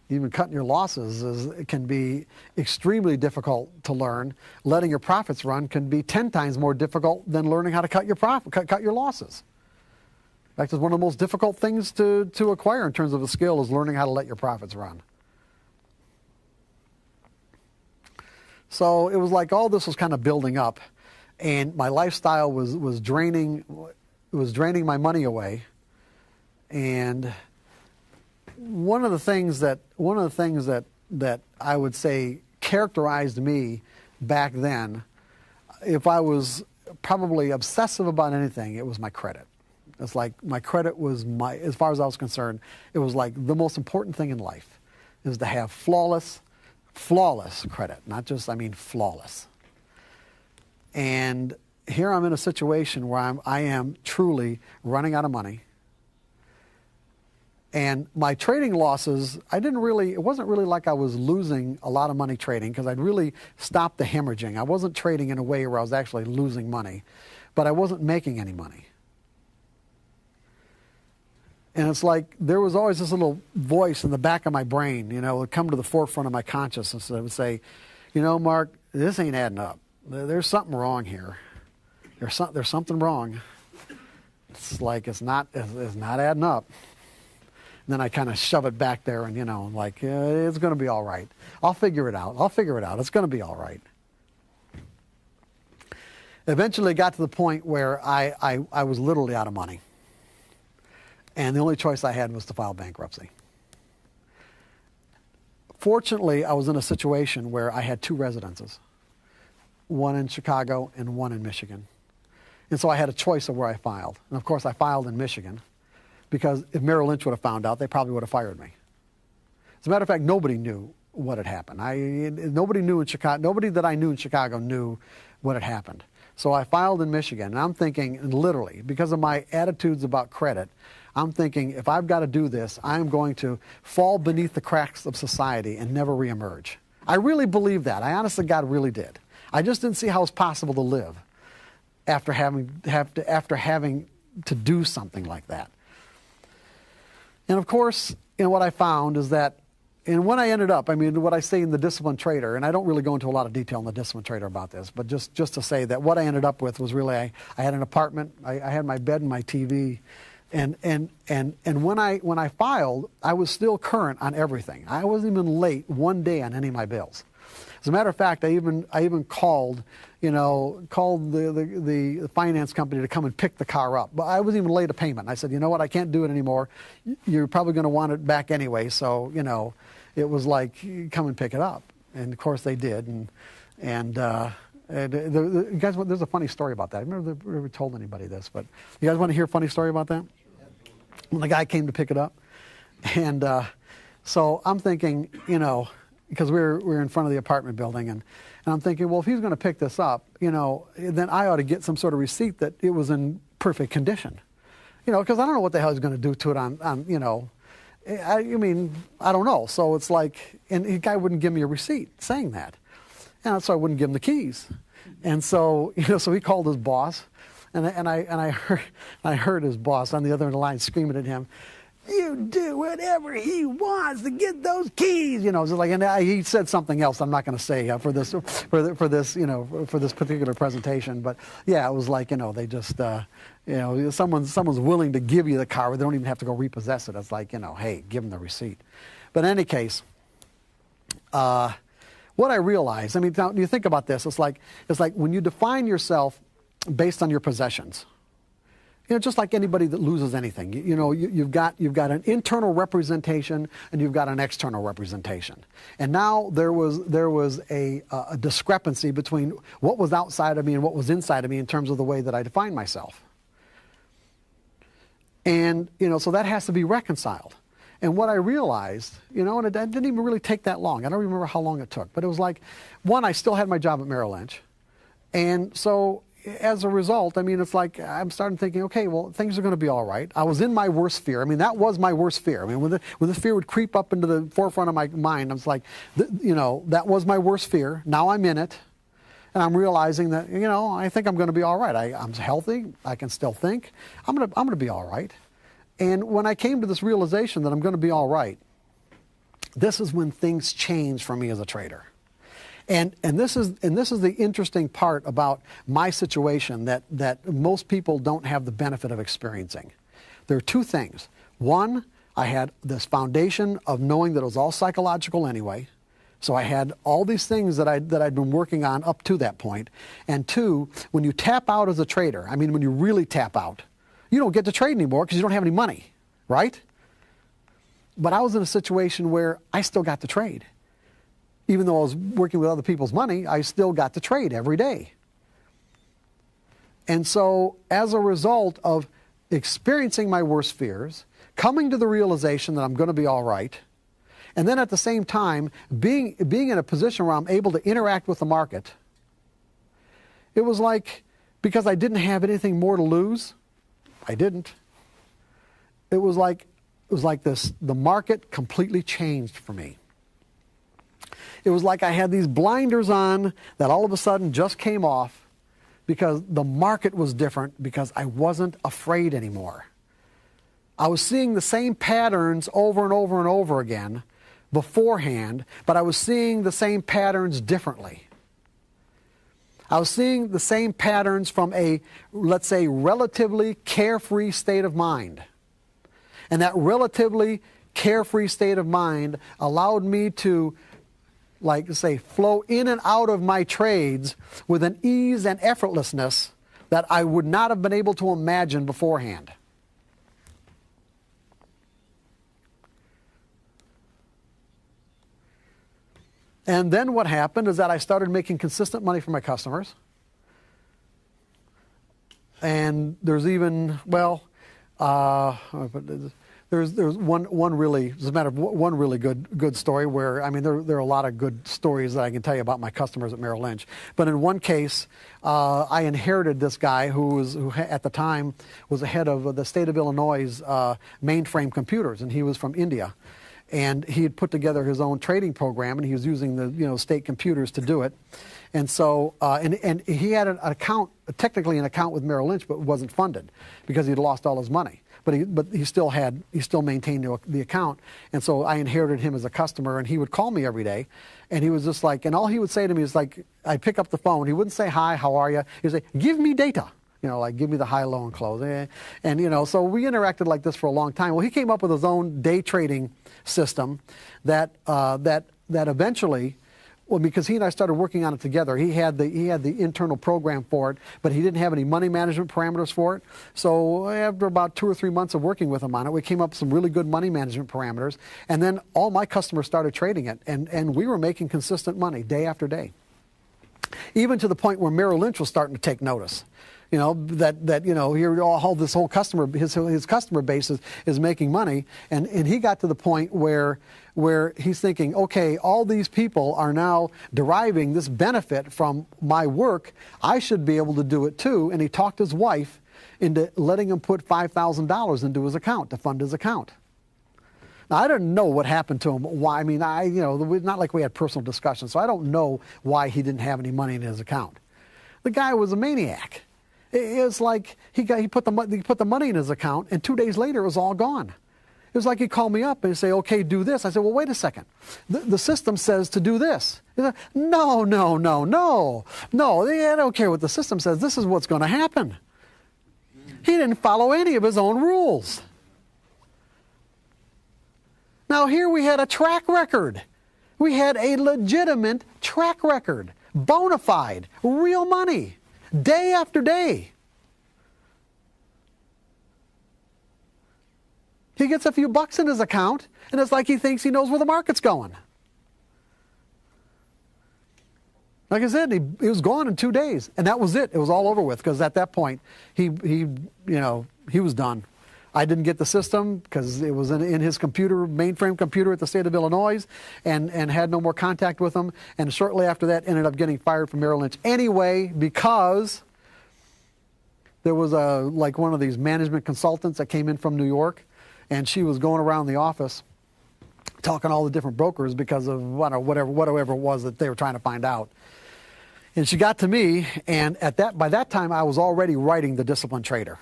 even cutting your losses can be extremely difficult to learn. Letting your profits run can be 10 times more difficult than learning how to cut your losses. In fact, it's one of the most difficult things to acquire in terms of a skill is learning how to let your profits run. So it was like all this was kind of building up, and my lifestyle was draining my money away. And one of the things that I would say characterized me back then, if I was probably obsessive about anything, it was my credit. It's like my credit was as far as I was concerned, it was like the most important thing in life is to have flawless credit, not just, flawless. And here I'm in a situation where I am truly running out of money. And my trading losses, it wasn't really like I was losing a lot of money trading because I'd really stopped the hemorrhaging. I wasn't trading in a way where I was actually losing money, but I wasn't making any money. And it's like there was always this little voice in the back of my brain, it would come to the forefront of my consciousness that would say, Mark, this ain't adding up. There's something wrong here. There's something wrong. It's like it's not adding up. And then I kind of shove it back there and, it's going to be all right. I'll figure it out. It's going to be all right. Eventually it got to the point where I was literally out of money. And the only choice I had was to file bankruptcy. Fortunately, I was in a situation where I had two residences, one in Chicago and one in Michigan. And so I had a choice of where I filed. And of course, I filed in Michigan because if Merrill Lynch would have found out, they probably would have fired me. As a matter of fact, nobody knew what had happened. Nobody that I knew in Chicago knew what had happened. So I filed in Michigan, and I'm thinking, literally, because of my attitudes about credit, I'm thinking, if I've got to do this, I'm going to fall beneath the cracks of society and never reemerge. I really believe that. I honestly, God, really did. I just didn't see how it's possible to live after having to do something like that. And of course, what I found is that, and when I ended up, what I say in the Disciplined Trader, and I don't really go into a lot of detail in the Disciplined Trader about this, but just to say that what I ended up with was really, I had an apartment, I had my bed and my TV, and when I filed, I was still current on everything. I wasn't even late one day on any of my bills. As a matter of fact, I even called the finance company to come and pick the car up. But I wasn't even late a payment. I said, you know what, I can't do it anymore. You're probably going to want it back anyway. So, it was like, come and pick it up. And of course they did. And guys, there's a funny story about that. I've never told anybody this, but you guys want to hear a funny story about that? When the guy came to pick it up. And so I'm thinking, because we were in front of the apartment building, and I'm thinking, well, if he's going to pick this up, then I ought to get some sort of receipt that it was in perfect condition. Because I don't know what the hell he's going to do to it on I don't know. So it's like, and the guy wouldn't give me a receipt saying that. And so I wouldn't give him the keys. And so, so he called his boss, and I heard his boss on the other end of the line screaming at him, "You do whatever he wants to get those keys." Just like, and he said something else I'm not going to say for this particular presentation. But yeah, it was like, they just, someone's willing to give you the car, they don't even have to go repossess it. It's like, hey, give them the receipt. But in any case, what I realized, I mean, now you think about this, it's like when you define yourself based on your possessions. You know, just like anybody that loses anything, you've got an internal representation and you've got an external representation. And now there was a discrepancy between what was outside of me and what was inside of me in terms of the way that I define myself. And, so that has to be reconciled. And what I realized, and it didn't even really take that long. I don't remember how long it took, but it was like, one, I still had my job at Merrill Lynch. And so as a result, I mean, it's like I'm starting thinking, okay, well, things are going to be all right. I was in my worst fear. I mean, that was my worst fear. I mean, when the fear would creep up into the forefront of my mind, I was like, that was my worst fear. Now I'm in it. And I'm realizing that, I think I'm going to be all right. I'm healthy. I can still think. I'm going to be all right. And when I came to this realization that I'm going to be all right, this is when things change for me as a trader. And this is the interesting part about my situation that most people don't have the benefit of experiencing. There are two things. One, I had this foundation of knowing that it was all psychological anyway. So I had all these things that I'd been working on up to that point. And two, when you tap out as a trader, I mean, when you really tap out, you don't get to trade anymore because you don't have any money, right? But I was in a situation where I still got to trade. Even though I was working with other people's money, I still got to trade every day. And so as a result of experiencing my worst fears, coming to the realization that I'm going to be all right, and then at the same time being in a position where I'm able to interact with the market, it was like, because I didn't have anything more to lose, I didn't. It was like this, the market completely changed for me. It was like I had these blinders on that all of a sudden just came off because the market was different, because I wasn't afraid anymore. I was seeing the same patterns over and over and over again beforehand, but I was seeing the same patterns differently. I was seeing the same patterns from a, let's say, relatively carefree state of mind. And that relatively carefree state of mind allowed me to, like say, flow in and out of my trades with an ease and effortlessness that I would not have been able to imagine beforehand. And then what happened is that I started making consistent money for my customers. And there's even, there's one really, as a matter of one really good story where, I mean, there are a lot of good stories that I can tell you about my customers at Merrill Lynch. But in one case, I inherited this guy who at the time was the head of the state of Illinois' mainframe computers, and he was from India. And he had put together his own trading program, and he was using the state computers to do it. And so, and he had an account, technically an account with Merrill Lynch, but wasn't funded because he'd lost all his money. But he still maintained the account. And so I inherited him as a customer, and he would call me every day. And he was just like, and all he would say to me is like, I'd pick up the phone. He wouldn't say, hi, how are you? He'd say, give me data. Like give me the high, low, and close. And, so we interacted like this for a long time. Well, he came up with his own day trading system that eventually, well, because he and I started working on it together, he had the internal program for it, but he didn't have any money management parameters for it. So after about 2 or 3 months of working with him on it, we came up with some really good money management parameters. And then all my customers started trading it, and we were making consistent money day after day. Even to the point where Merrill Lynch was starting to take notice. Here all this whole his customer base is making money, and he got to the point where he's thinking, okay, all these people are now deriving this benefit from my work. I should be able to do it too. And he talked his wife into letting him put $5,000 into his account to fund his account. Now, I didn't know what happened to him. Why? I mean, it's not like we had personal discussions, so I don't know why he didn't have any money in his account. The guy was a maniac. It's like he put the money in his account, and 2 days later it was all gone. It was like he'd call me up and say, okay, do this. I said, well, wait a second. The system says to do this. He said, no. I don't care what the system says. This is what's going to happen. He didn't follow any of his own rules. Now here we had a track record We had a legitimate track record, bona fide, real money, day after day. He gets a few bucks in his account, and it's like he thinks he knows where the market's going. Like I said, he was gone in 2 days, and that was it. It was all over with, because at that point, he was done. I didn't get the system because it was in his computer, mainframe computer at the state of Illinois, and had no more contact with him. And shortly after that, ended up getting fired from Merrill Lynch anyway, because there was like one of these management consultants that came in from New York, and she was going around the office talking to all the different brokers because of whatever it was that they were trying to find out. And she got to me, and by that time I was already writing The Disciplined Trader.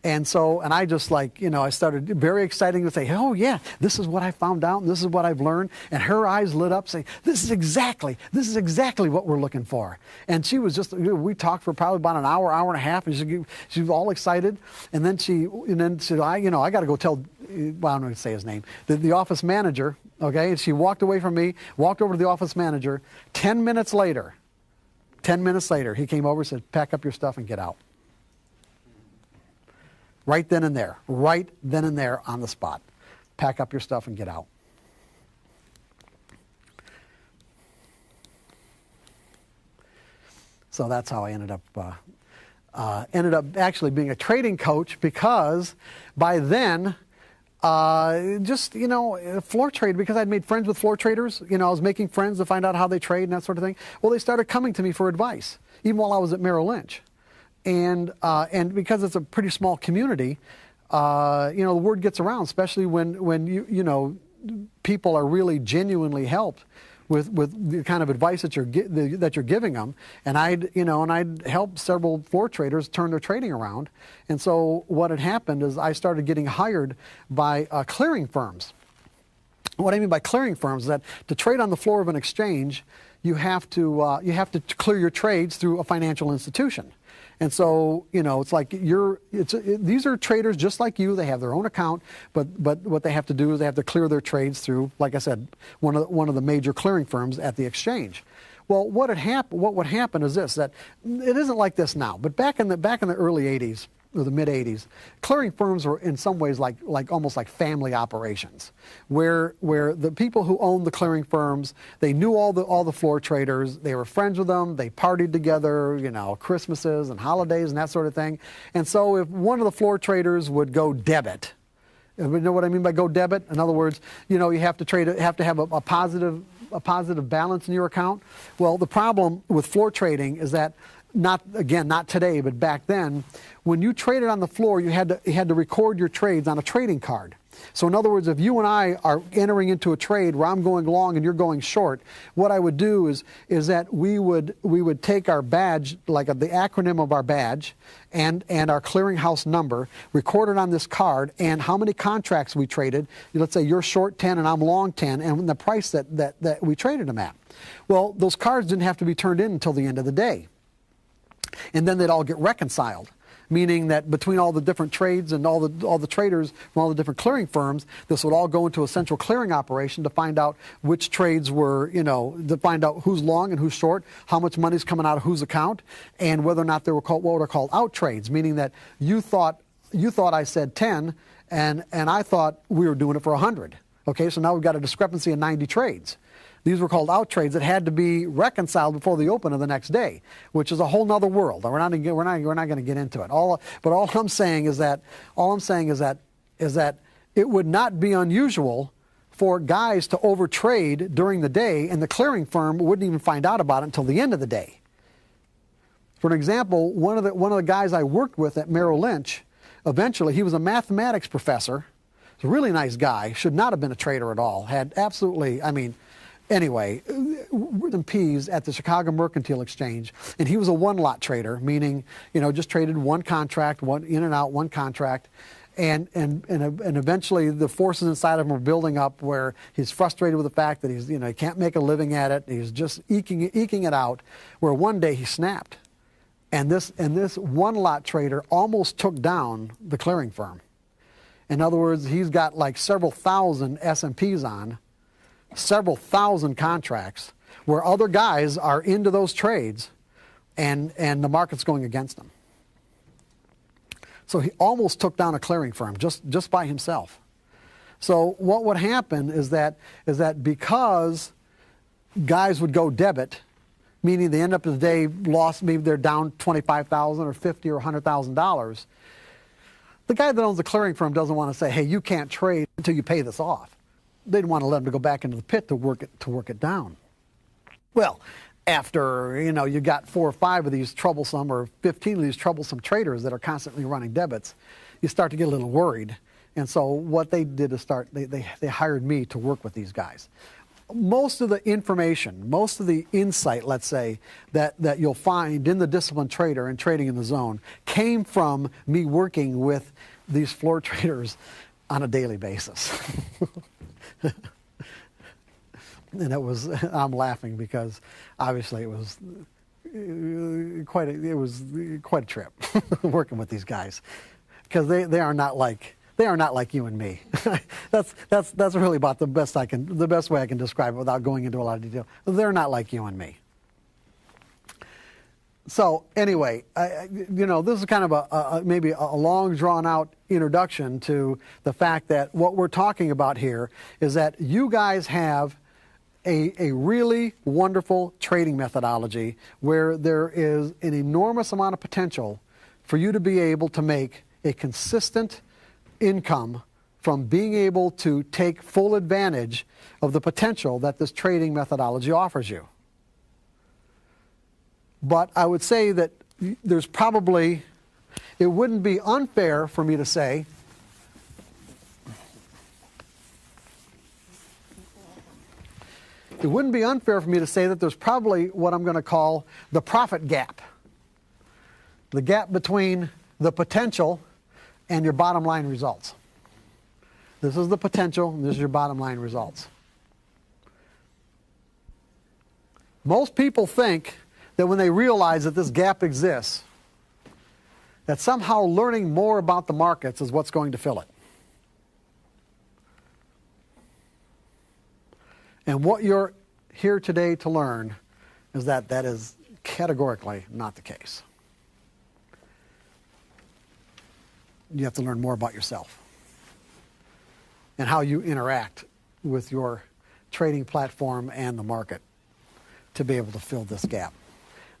And I just I started very exciting to say, oh yeah, this is what I found out, and this is what I've learned. And her eyes lit up saying, this is exactly what we're looking for. And she was we talked for probably about an hour and a half, and she was all excited. And then she said, I got to go tell, well, I'm not going to say his name, the office manager, okay? And she walked away from me, walked over to the office manager. 10 minutes later, he came over and said, pack up your stuff and get out. Right then and there on the spot. Pack up your stuff and get out. So that's how I ended up actually being a trading coach, because by then, floor trade, because I'd made friends with floor traders. I was making friends to find out how they trade and that sort of thing. Well, they started coming to me for advice, even while I was at Merrill Lynch. And because it's a pretty small community, the word gets around, especially when people are really genuinely helped with the kind of advice that you're giving them. And I'd help several floor traders turn their trading around. And so what had happened is I started getting hired by clearing firms. What I mean by clearing firms is that to trade on the floor of an exchange, you have to clear your trades through a financial institution. And so, it's like these are traders just like you. They have their own account, but what they have to do is they have to clear their trades through, like I said, one of the major clearing firms at the exchange. Well, what would happen is this, that it isn't like this now, but back in the early 80s, or the mid 80s, clearing firms were in some ways like almost like family operations, where the people who owned the clearing firms, they knew all the floor traders, they were friends with them, they partied together, Christmases and holidays and that sort of thing. And so if one of the floor traders would go debit, you know what I mean by go debit? In other words, you have to have a positive balance in your account. Well, the problem with floor trading is that not today, but back then, when you traded on the floor, you had to record your trades on a trading card. So in other words, if you and I are entering into a trade where I'm going long and you're going short, what I would do is that we would take our badge, like the acronym of our badge, and our clearinghouse number, record it on this card, and how many contracts we traded. Let's say you're short 10 and I'm long 10, and the price that we traded them at. Well, those cards didn't have to be turned in until the end of the day. And then they'd all get reconciled, meaning that between all the different trades and all the traders from all the different clearing firms, this would all go into a central clearing operation to find out which trades were, to find out who's long and who's short, how much money's coming out of whose account, and whether or not they were called what are called out trades, meaning that you thought I said 10, and I thought we were doing it for 100. Okay, so now we've got a discrepancy of 90 trades. These were called out trades that had to be reconciled before the open of the next day, which is a whole nother world. We're not going to get into it. But all I'm saying is that it would not be unusual for guys to overtrade during the day, and the clearing firm wouldn't even find out about it until the end of the day. For an example, one of the guys I worked with at Merrill Lynch, eventually he was a mathematics professor. He's a really nice guy. Should not have been a trader at all. Had absolutely, anyway, with peas at the Chicago Mercantile Exchange, and he was a one-lot trader, meaning, just traded one contract, one in and out, one contract, and eventually the forces inside of him were building up where he's frustrated with the fact that he can't make a living at it. He's just eking it out, where one day he snapped, and this one-lot trader almost took down the clearing firm. In other words, he's got like several thousand S&Ps on, several thousand contracts where other guys are into those trades and the market's going against them. So he almost took down a clearing firm just by himself. So what would happen is that because guys would go debit, meaning they end up in the day lost, maybe they're down $25,000 or $50,000 or $100,000. The guy that owns the clearing firm doesn't want to say, hey, you can't trade until you pay this off. They'd want to let him to go back into the pit to work it down. Well, after you got 4 or 5 of these troublesome, or 15 of these troublesome traders that are constantly running debits, you start to get a little worried. And so what they did is they hired me to work with these guys. Most of the information, most of the insight, let's say, that you'll find in the disciplined trader and trading in the zone came from me working with these floor traders on a daily basis. And I'm laughing because obviously it was quite a trip working with these guys, because they are not like you and me. That's really about the best way I can describe it without going into a lot of detail. They're not like you and me. So anyway, this is kind of maybe a long drawn out introduction to the fact that what we're talking about here is that you guys have a really wonderful trading methodology where there is an enormous amount of potential for you to be able to make a consistent income from being able to take full advantage of the potential that this trading methodology offers you. But I would say that there's probably, it wouldn't be unfair for me to say that there's probably what I'm going to call the profit gap. The gap between the potential and your bottom line results. This is the potential, and this is your bottom line results. Most people think that when they realize that this gap exists, that somehow learning more about the markets is what's going to fill it. And what you're here today to learn is that that is categorically not the case. You have to learn more about yourself and how you interact with your trading platform and the market to be able to fill this gap.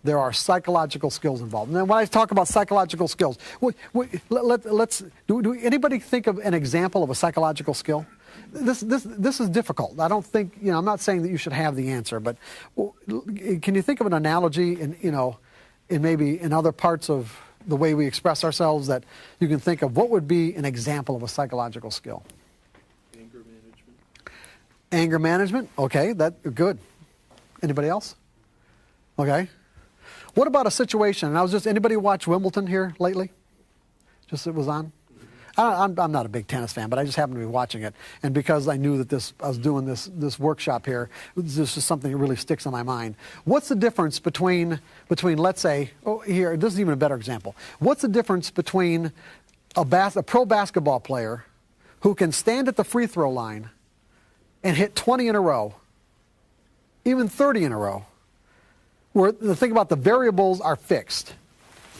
There are psychological skills involved. And then when I talk about psychological skills, do anybody think of an example of a psychological skill? This is difficult. I don't think, I'm not saying that you should have the answer, but can you think of an analogy in maybe in other parts of the way we express ourselves that you can think of what would be an example of a psychological skill? Anger management. Anger management? Okay, good. Anybody else? Okay. What about a situation, and anybody watch Wimbledon here lately? Just it was on? I'm not a big tennis fan, but I just happened to be watching it. And because I knew that I was doing this workshop here, this is something that really sticks in my mind. What's the difference between let's say, here, this is even a better example. What's the difference between a pro basketball player who can stand at the free throw line and hit 20 in a row, even 30 in a row, where the thing about the variables are fixed.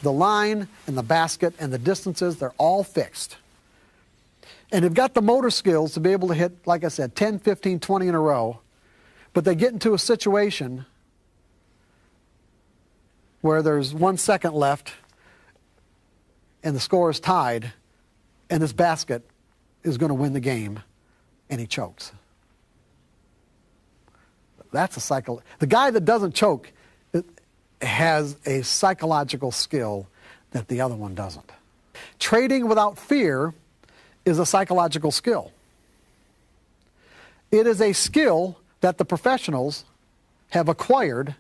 The line and the basket and the distances, they're all fixed. And they've got the motor skills to be able to hit, like I said, 10, 15, 20 in a row, but they get into a situation where there's 1 second left and the score is tied and this basket is going to win the game, and he chokes. That's a cycle. The guy that doesn't choke has a psychological skill that the other one doesn't. Trading without fear is a psychological skill. It is a skill that the professionals have acquired,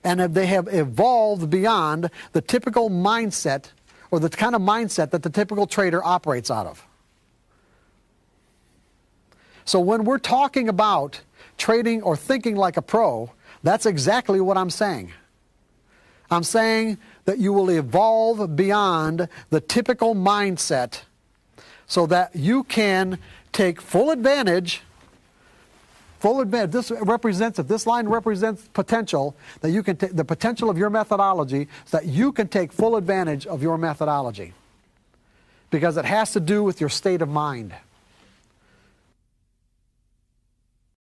and they have evolved beyond the typical mindset or the kind of mindset that the typical trader operates out of. So when we're talking about trading or thinking like a pro, that's exactly what I'm saying. I'm saying that you will evolve beyond the typical mindset so that you can take full advantage Full advantage. This represents, if this line represents potential, that you can the potential of your methodology, so that you can take full advantage of your methodology. Because it has to do with your state of mind.